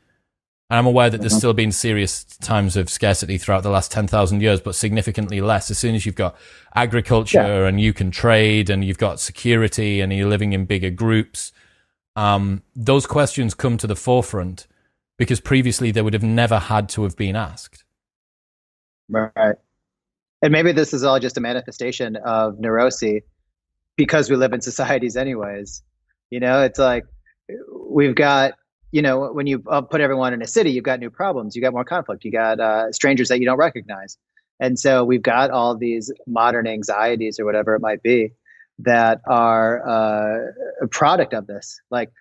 And I'm aware that there's still been serious times of scarcity throughout the last 10,000 years, but significantly less. As soon as you've got agriculture and you can trade and you've got security and you're living in bigger groups, those questions come to the forefront because previously they would have never had to have been asked. Right. And maybe this is all just a manifestation of neurosis because we live in societies anyways. You know, it's like we've got, you know, when you put everyone in a city, you've got new problems, you got more conflict, you got strangers that you don't recognize. And so we've got all these modern anxieties or whatever it might be that are a product of this. Like,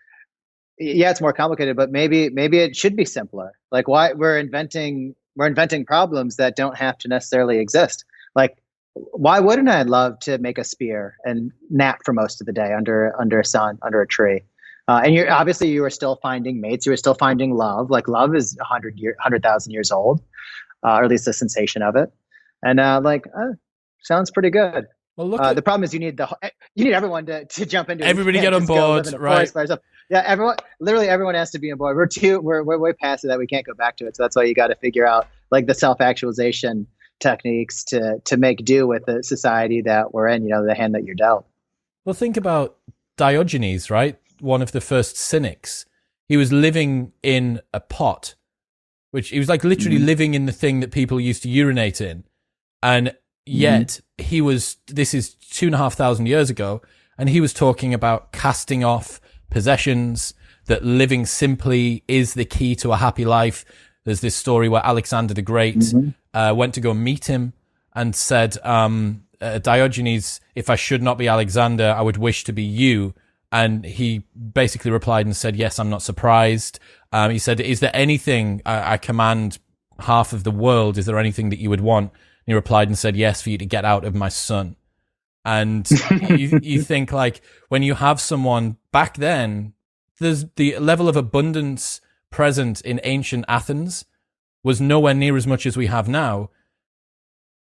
yeah, it's more complicated, but maybe it should be simpler. Like why we're inventing problems that don't have to necessarily exist. Like, why wouldn't I love to make a spear and nap for most of the day under a sun, under a tree? And you were still finding mates. You were still finding love. Like love is 100,000 years old, or at least the sensation of it. And sounds pretty good. Well, look. The problem is you need everyone to jump into it. Everybody get on board, right? Yeah, literally everyone has to be on board. We're way past it that we can't go back to it. So that's why you got to figure out like the self-actualization techniques to make do with the society that we're in. You know, the hand that you're dealt. Well, think about Diogenes, right? One of the first cynics. He was living in a pot, which he was like literally living in the thing that people used to urinate in. And yet this is 2,500 years ago. And he was talking about casting off possessions, that living simply is the key to a happy life. There's this story where Alexander the Great went to go meet him and said, Diogenes, if I should not be Alexander, I would wish to be you. And he basically replied and said, yes, I'm not surprised. He said, is there anything, I command half of the world, is there anything that you would want? And he replied and said, yes, for you to get out of my son. And you think like when you have someone back then, there's the level of abundance present in ancient Athens was nowhere near as much as we have now.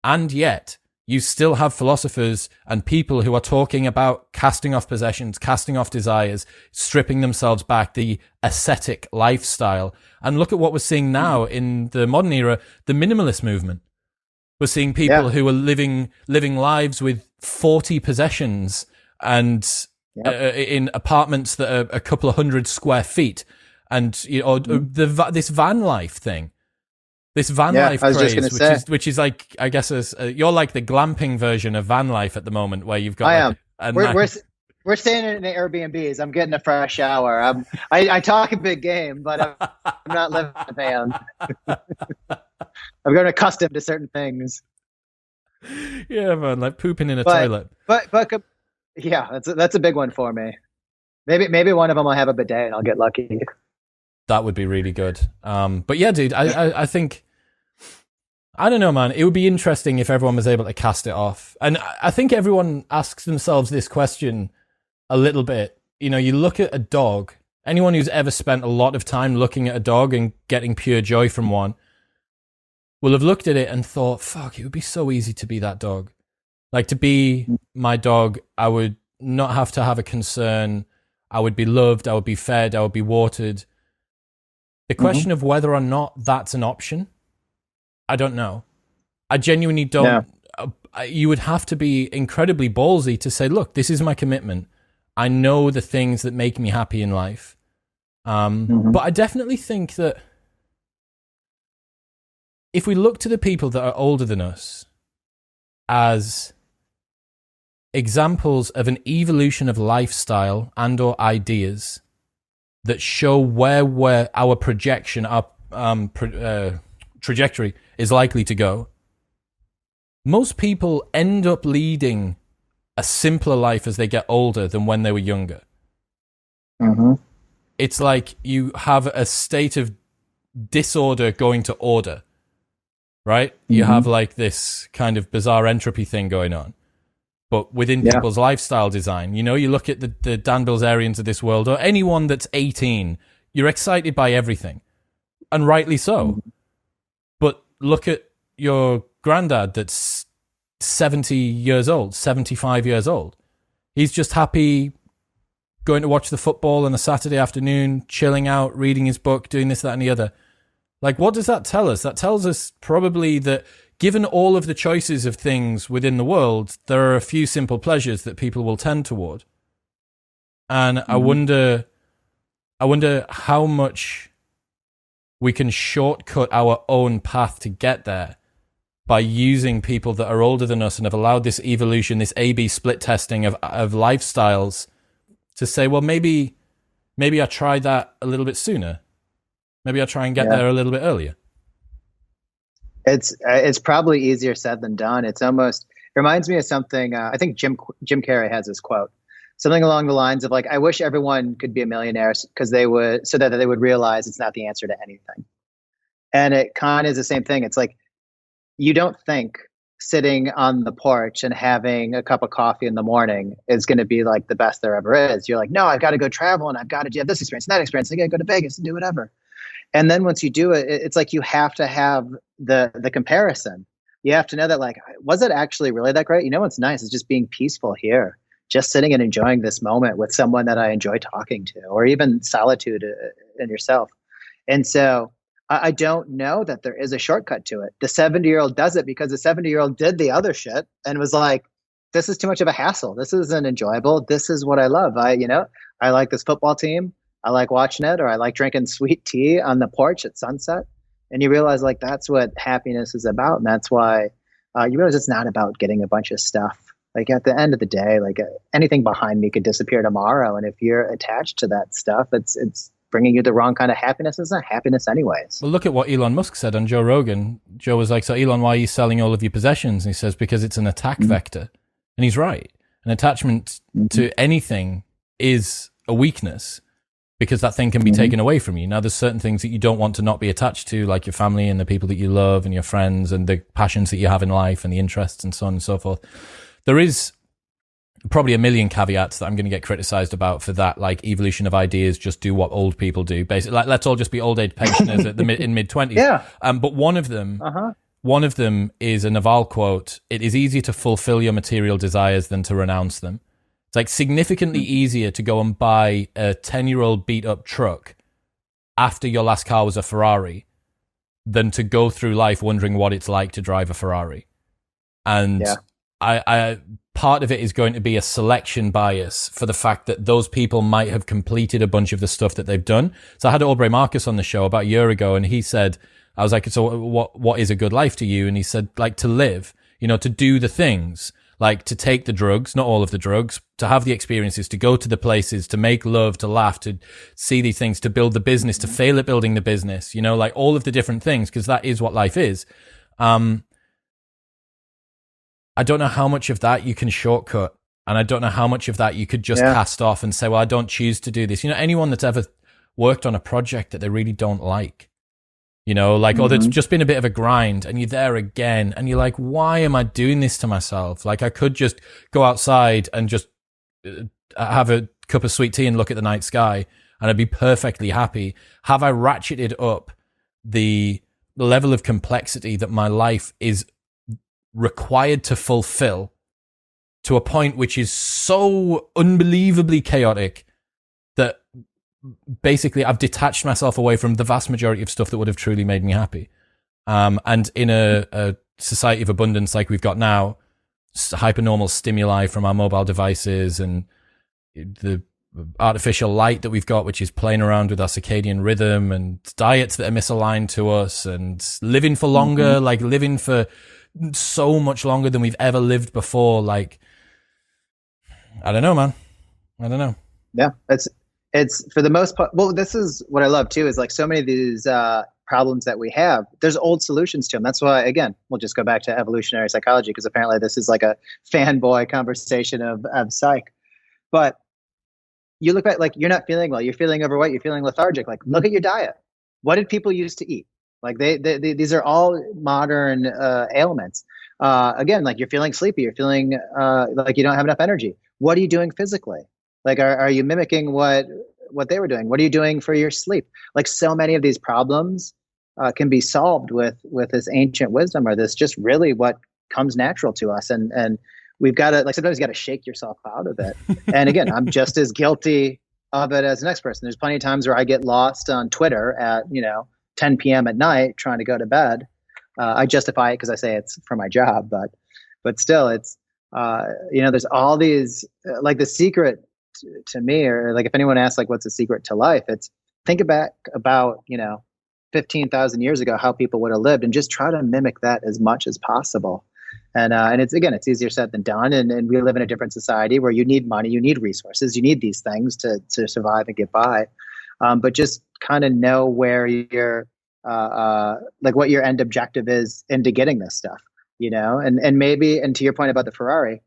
And yet you still have philosophers and people who are talking about casting off possessions, casting off desires, stripping themselves back, the ascetic lifestyle. And look at what we're seeing now in the modern era, the minimalist movement. We're seeing people who are living lives with 40 possessions and in apartments that are a couple of 100 square feet, and this van life thing, this van life craze, which is like, I guess you're like the glamping version of van life at the moment, where you've got. We're staying in the Airbnbs. I'm getting a fresh shower. I talk a big game, but I'm not living in a van. I'm going accustomed to certain things. Yeah, man, like pooping in a toilet. But yeah, that's a big one for me. Maybe one of them will have a bidet and I'll get lucky. That would be really good. But yeah, dude, I think, I don't know, man. It would be interesting if everyone was able to cast it off. And I think everyone asks themselves this question a little bit. You know, you look at a dog, anyone who's ever spent a lot of time looking at a dog and getting pure joy from one will have looked at it and thought, fuck, it would be so easy to be that dog. Like, to be my dog, I would not have to have a concern. I would be loved. I would be fed. I would be watered. The question of whether or not that's an option, I don't know. I genuinely don't. Yeah. You would have to be incredibly ballsy to say, look, this is my commitment. I know the things that make me happy in life. But I definitely think that if we look to the people that are older than us as examples of an evolution of lifestyle and or ideas that show where our projection, our trajectory is likely to go, most people end up leading a simpler life as they get older than when they were younger. It's like you have a state of disorder going to order. right? You have like this kind of bizarre entropy thing going on. But within people's lifestyle design, you look at the Dan Bilzerians of this world, or anyone that's 18, you're excited by everything. And rightly so. But look at your granddad that's 70 years old, 75 years old. He's just happy going to watch the football on a Saturday afternoon, chilling out, reading his book, doing this, that, and the other. Like, what does that tell us? That tells us probably that given all of the choices of things within the world, there are a few simple pleasures that people will tend toward. And I wonder how much we can shortcut our own path to get there by using people that are older than us and have allowed this evolution, this A/B split testing of lifestyles to say, well, maybe I try that a little bit sooner. Maybe I try and get there a little bit earlier. It's probably easier said than done. It reminds me of something. I think Jim Carrey has this quote, something along the lines of like, "I wish everyone could be a millionaire because so that they would realize it's not the answer to anything." And it kind of is the same thing. It's like you don't think sitting on the porch and having a cup of coffee in the morning is going to be like the best there ever is. You're like, no, I've got to go travel and I've got to have this experience, and that experience. I got to go to Vegas and do whatever. And then once you do it, it's like you have to have the comparison. You have to know that, like, was it actually really that great? What's nice is just being peaceful here, just sitting and enjoying this moment with someone that I enjoy talking to, or even solitude in yourself. And so I don't know that there is a shortcut to it. The 70-year-old does it because the 70-year-old did the other shit and was like, this is too much of a hassle. This isn't enjoyable. This is what I love. I like this football team. I like watching it, or I like drinking sweet tea on the porch at sunset. And you realize like that's what happiness is about. And that's why you realize it's not about getting a bunch of stuff. Like at the end of the day, like anything behind me could disappear tomorrow. And if you're attached to that stuff, it's bringing you the wrong kind of happiness. It's not happiness anyways. Well, look at what Elon Musk said on Joe Rogan. Joe was like, so Elon, why are you selling all of your possessions? And he says, because it's an attack vector. And he's right. An attachment to anything is a weakness, because that thing can be taken away from you. Now, there's certain things that you don't want to not be attached to, like your family and the people that you love and your friends and the passions that you have in life and the interests and so on and so forth. There is probably a million caveats that I'm going to get criticized about for that, like evolution of ideas, just do what old people do. Basically, like, let's all just be old age pensioners in mid-20s. Yeah. But one of them is a Naval quote: "It is easier to fulfill your material desires than to renounce them." It's like significantly easier to go and buy a 10-year-old beat-up truck after your last car was a Ferrari than to go through life wondering what it's like to drive a Ferrari. And I part of it is going to be a selection bias for the fact that those people might have completed a bunch of the stuff that they've done. So I had Aubrey Marcus on the show about a year ago, and he said, I was like, so what is a good life to you? And he said, like, to live, to do the things. Like to take the drugs, not all of the drugs, to have the experiences, to go to the places, to make love, to laugh, to see these things, to build the business, to fail at building the business, like all of the different things, because that is what life is. I don't know how much of that you can shortcut, and I don't know how much of that you could just cast off and say, well, I don't choose to do this. Anyone that's ever worked on a project that they really don't like, or there's just been a bit of a grind and you're there again and you're like, why am I doing this to myself? Like I could just go outside and just have a cup of sweet tea and look at the night sky and I'd be perfectly happy. Have I ratcheted up the level of complexity that my life is required to fulfill to a point which is so unbelievably chaotic that basically I've detached myself away from the vast majority of stuff that would have truly made me happy. And in a society of abundance like we've got now, hypernormal stimuli from our mobile devices and the artificial light that we've got, which is playing around with our circadian rhythm, and diets that are misaligned to us, and living for longer, like living for so much longer than we've ever lived before. Like, I don't know, man. I don't know. Yeah, it's for the most part. Well, this is what I love too, is like so many of these problems that we have, there's old solutions to them. That's why, again, we'll just go back to evolutionary psychology, because apparently this is like a fanboy conversation of psych. But you look at, like, you're not feeling well, you're feeling overweight, you're feeling lethargic. Like, look at your diet. What did people used to eat? Like these are all modern ailments. Again, like you're feeling sleepy, you're feeling like you don't have enough energy. What are you doing physically? Like, are you mimicking what they were doing? What are you doing for your sleep? Like, so many of these problems can be solved with this ancient wisdom, or this just really what comes natural to us. And we've got to, like, sometimes you got to shake yourself out of it. And again, I'm just as guilty of it as the next person. There's plenty of times where I get lost on Twitter at 10 p.m. at night trying to go to bed. I justify it because I say it's for my job, but still, it's there's all these like the secret to me, or like if anyone asks like what's the secret to life, it's think back about 15,000 years ago how people would have lived, and just try to mimic that as much as possible. And it's easier said than done, and we live in a different society where you need money, you need resources, you need these things to survive and get by. But just kind of know where your like what your end objective is into getting this stuff, and maybe, and to your point about the Ferrari,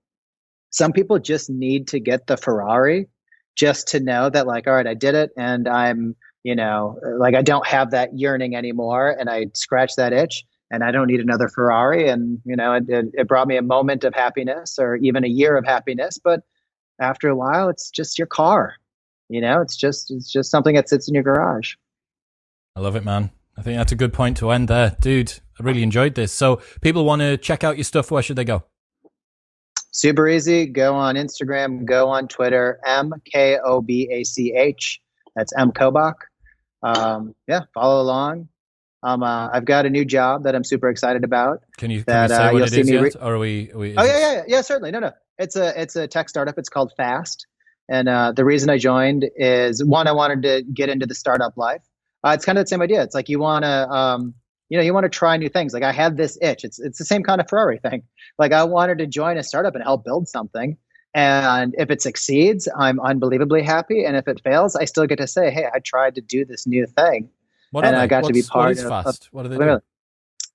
some people just need to get the Ferrari just to know that, like, all right, I did it, and I'm, like, I don't have that yearning anymore, and I scratched that itch, and I don't need another Ferrari. And, it brought me a moment of happiness, or even a year of happiness. But after a while, it's just your car, it's just something that sits in your garage. I love it, man. I think that's a good point to end there. Dude, I really enjoyed this. So people want to check out your stuff. Where should they go? Super easy. Go on Instagram, go on Twitter, MKOBACH. That's M Kobach. Follow along. I've got a new job that I'm super excited about. Can we say what it is yet? Or are we yeah, certainly. No. It's a tech startup. It's called Fast. And the reason I joined is, one, I wanted to get into the startup life. It's kind of the same idea. It's like you want to, you want to try new things. Like, I had this itch. It's the same kind of Ferrari thing. Like, I wanted to join a startup and help build something. And if it succeeds, I'm unbelievably happy. And if it fails, I still get to say, hey, I tried to do this new thing. I got to be part of Fast? What do they do?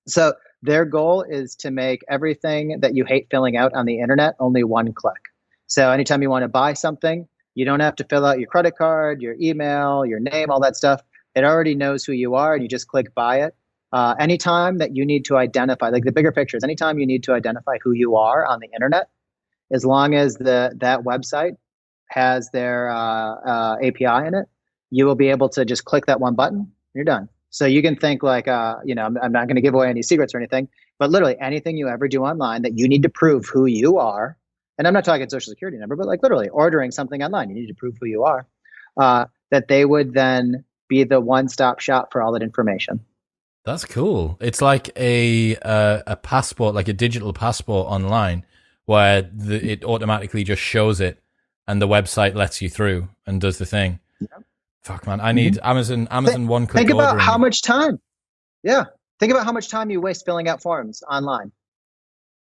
So their goal is to make everything that you hate filling out on the internet only one click. So anytime you want to buy something, you don't have to fill out your credit card, your email, your name, all that stuff. It already knows who you are, and you just click buy it. Anytime that you need to identify, like the bigger picture is, anytime you need to identify who you are on the internet, as long as that website has their API in it, you will be able to just click that one button, and you're done. So you can think like, I'm not going to give away any secrets or anything, but literally anything you ever do online that you need to prove who you are, and I'm not talking social security number, but like literally ordering something online, you need to prove who you are, that they would then be the one-stop shop for all that information. That's cool. It's like a passport, like a digital passport online, where it automatically just shows it, and the website lets you through and does the thing. Yeah. Fuck, man, I need Amazon one-click ordering. Think about how much time. Yeah, think about how much time you waste filling out forms online.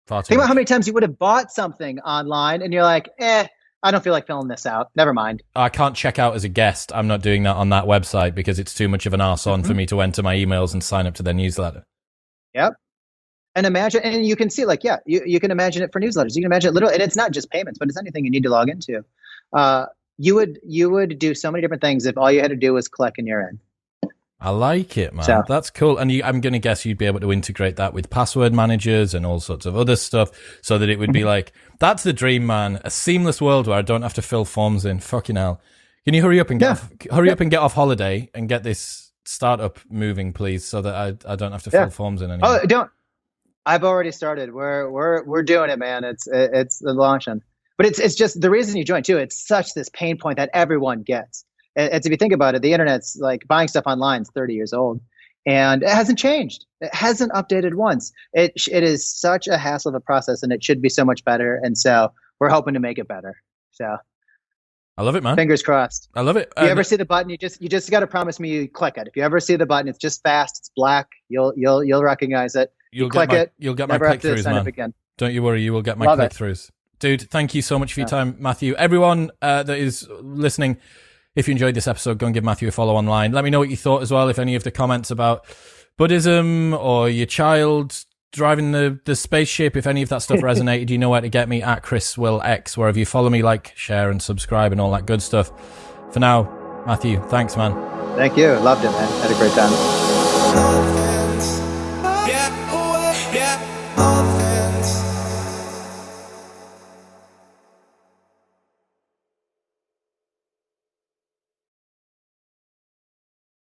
Think about how many times you would have bought something online, and you're like, I don't feel like filling this out. Never mind. I can't check out as a guest. I'm not doing that on that website because it's too much of an arse-on for me to enter my emails and sign up to their newsletter. Yep. And imagine, and you can see, like, you can imagine it for newsletters. You can imagine it literally, and it's not just payments, but it's anything you need to log into. You would do so many different things if all you had to do was click and you're in. I like it, man. That's cool. And I'm going to guess you'd be able to integrate that with password managers and all sorts of other stuff, so that it would be like, that's the dream, man. A seamless world where I don't have to fill forms in. Fucking hell. Can you hurry up and get off holiday and get this startup moving, please, so that I don't have to fill forms in anymore? Oh, don't. I've already started. We're doing it, man. It's the launching. But it's just the reason you joined too. It's such this pain point that everyone gets. It's, if you think about it, the internet's like, buying stuff online is 30 years old, and it hasn't changed. It hasn't updated once. It is such a hassle of a process, and it should be so much better. And so we're hoping to make it better. So I love it, man. Fingers crossed. I love it. If you ever see the button, you just got to promise me you click it. If you ever see the button, it's just fast. It's black. You'll recognize it. You'll get my click-throughs, man. Don't you worry. You will get my click-throughs. Dude, thank you so much for your time, Matthew. Everyone that is listening, if you enjoyed this episode, go and give Matthew a follow online. Let me know what you thought as well. If any of the comments about Buddhism or your child driving the spaceship, if any of that stuff resonated, you know where to get me, at ChrisWillX, wherever you follow me, like, share, and subscribe, and all that good stuff. For now, Matthew, thanks, man. Thank you. Loved it, man. Had a great time.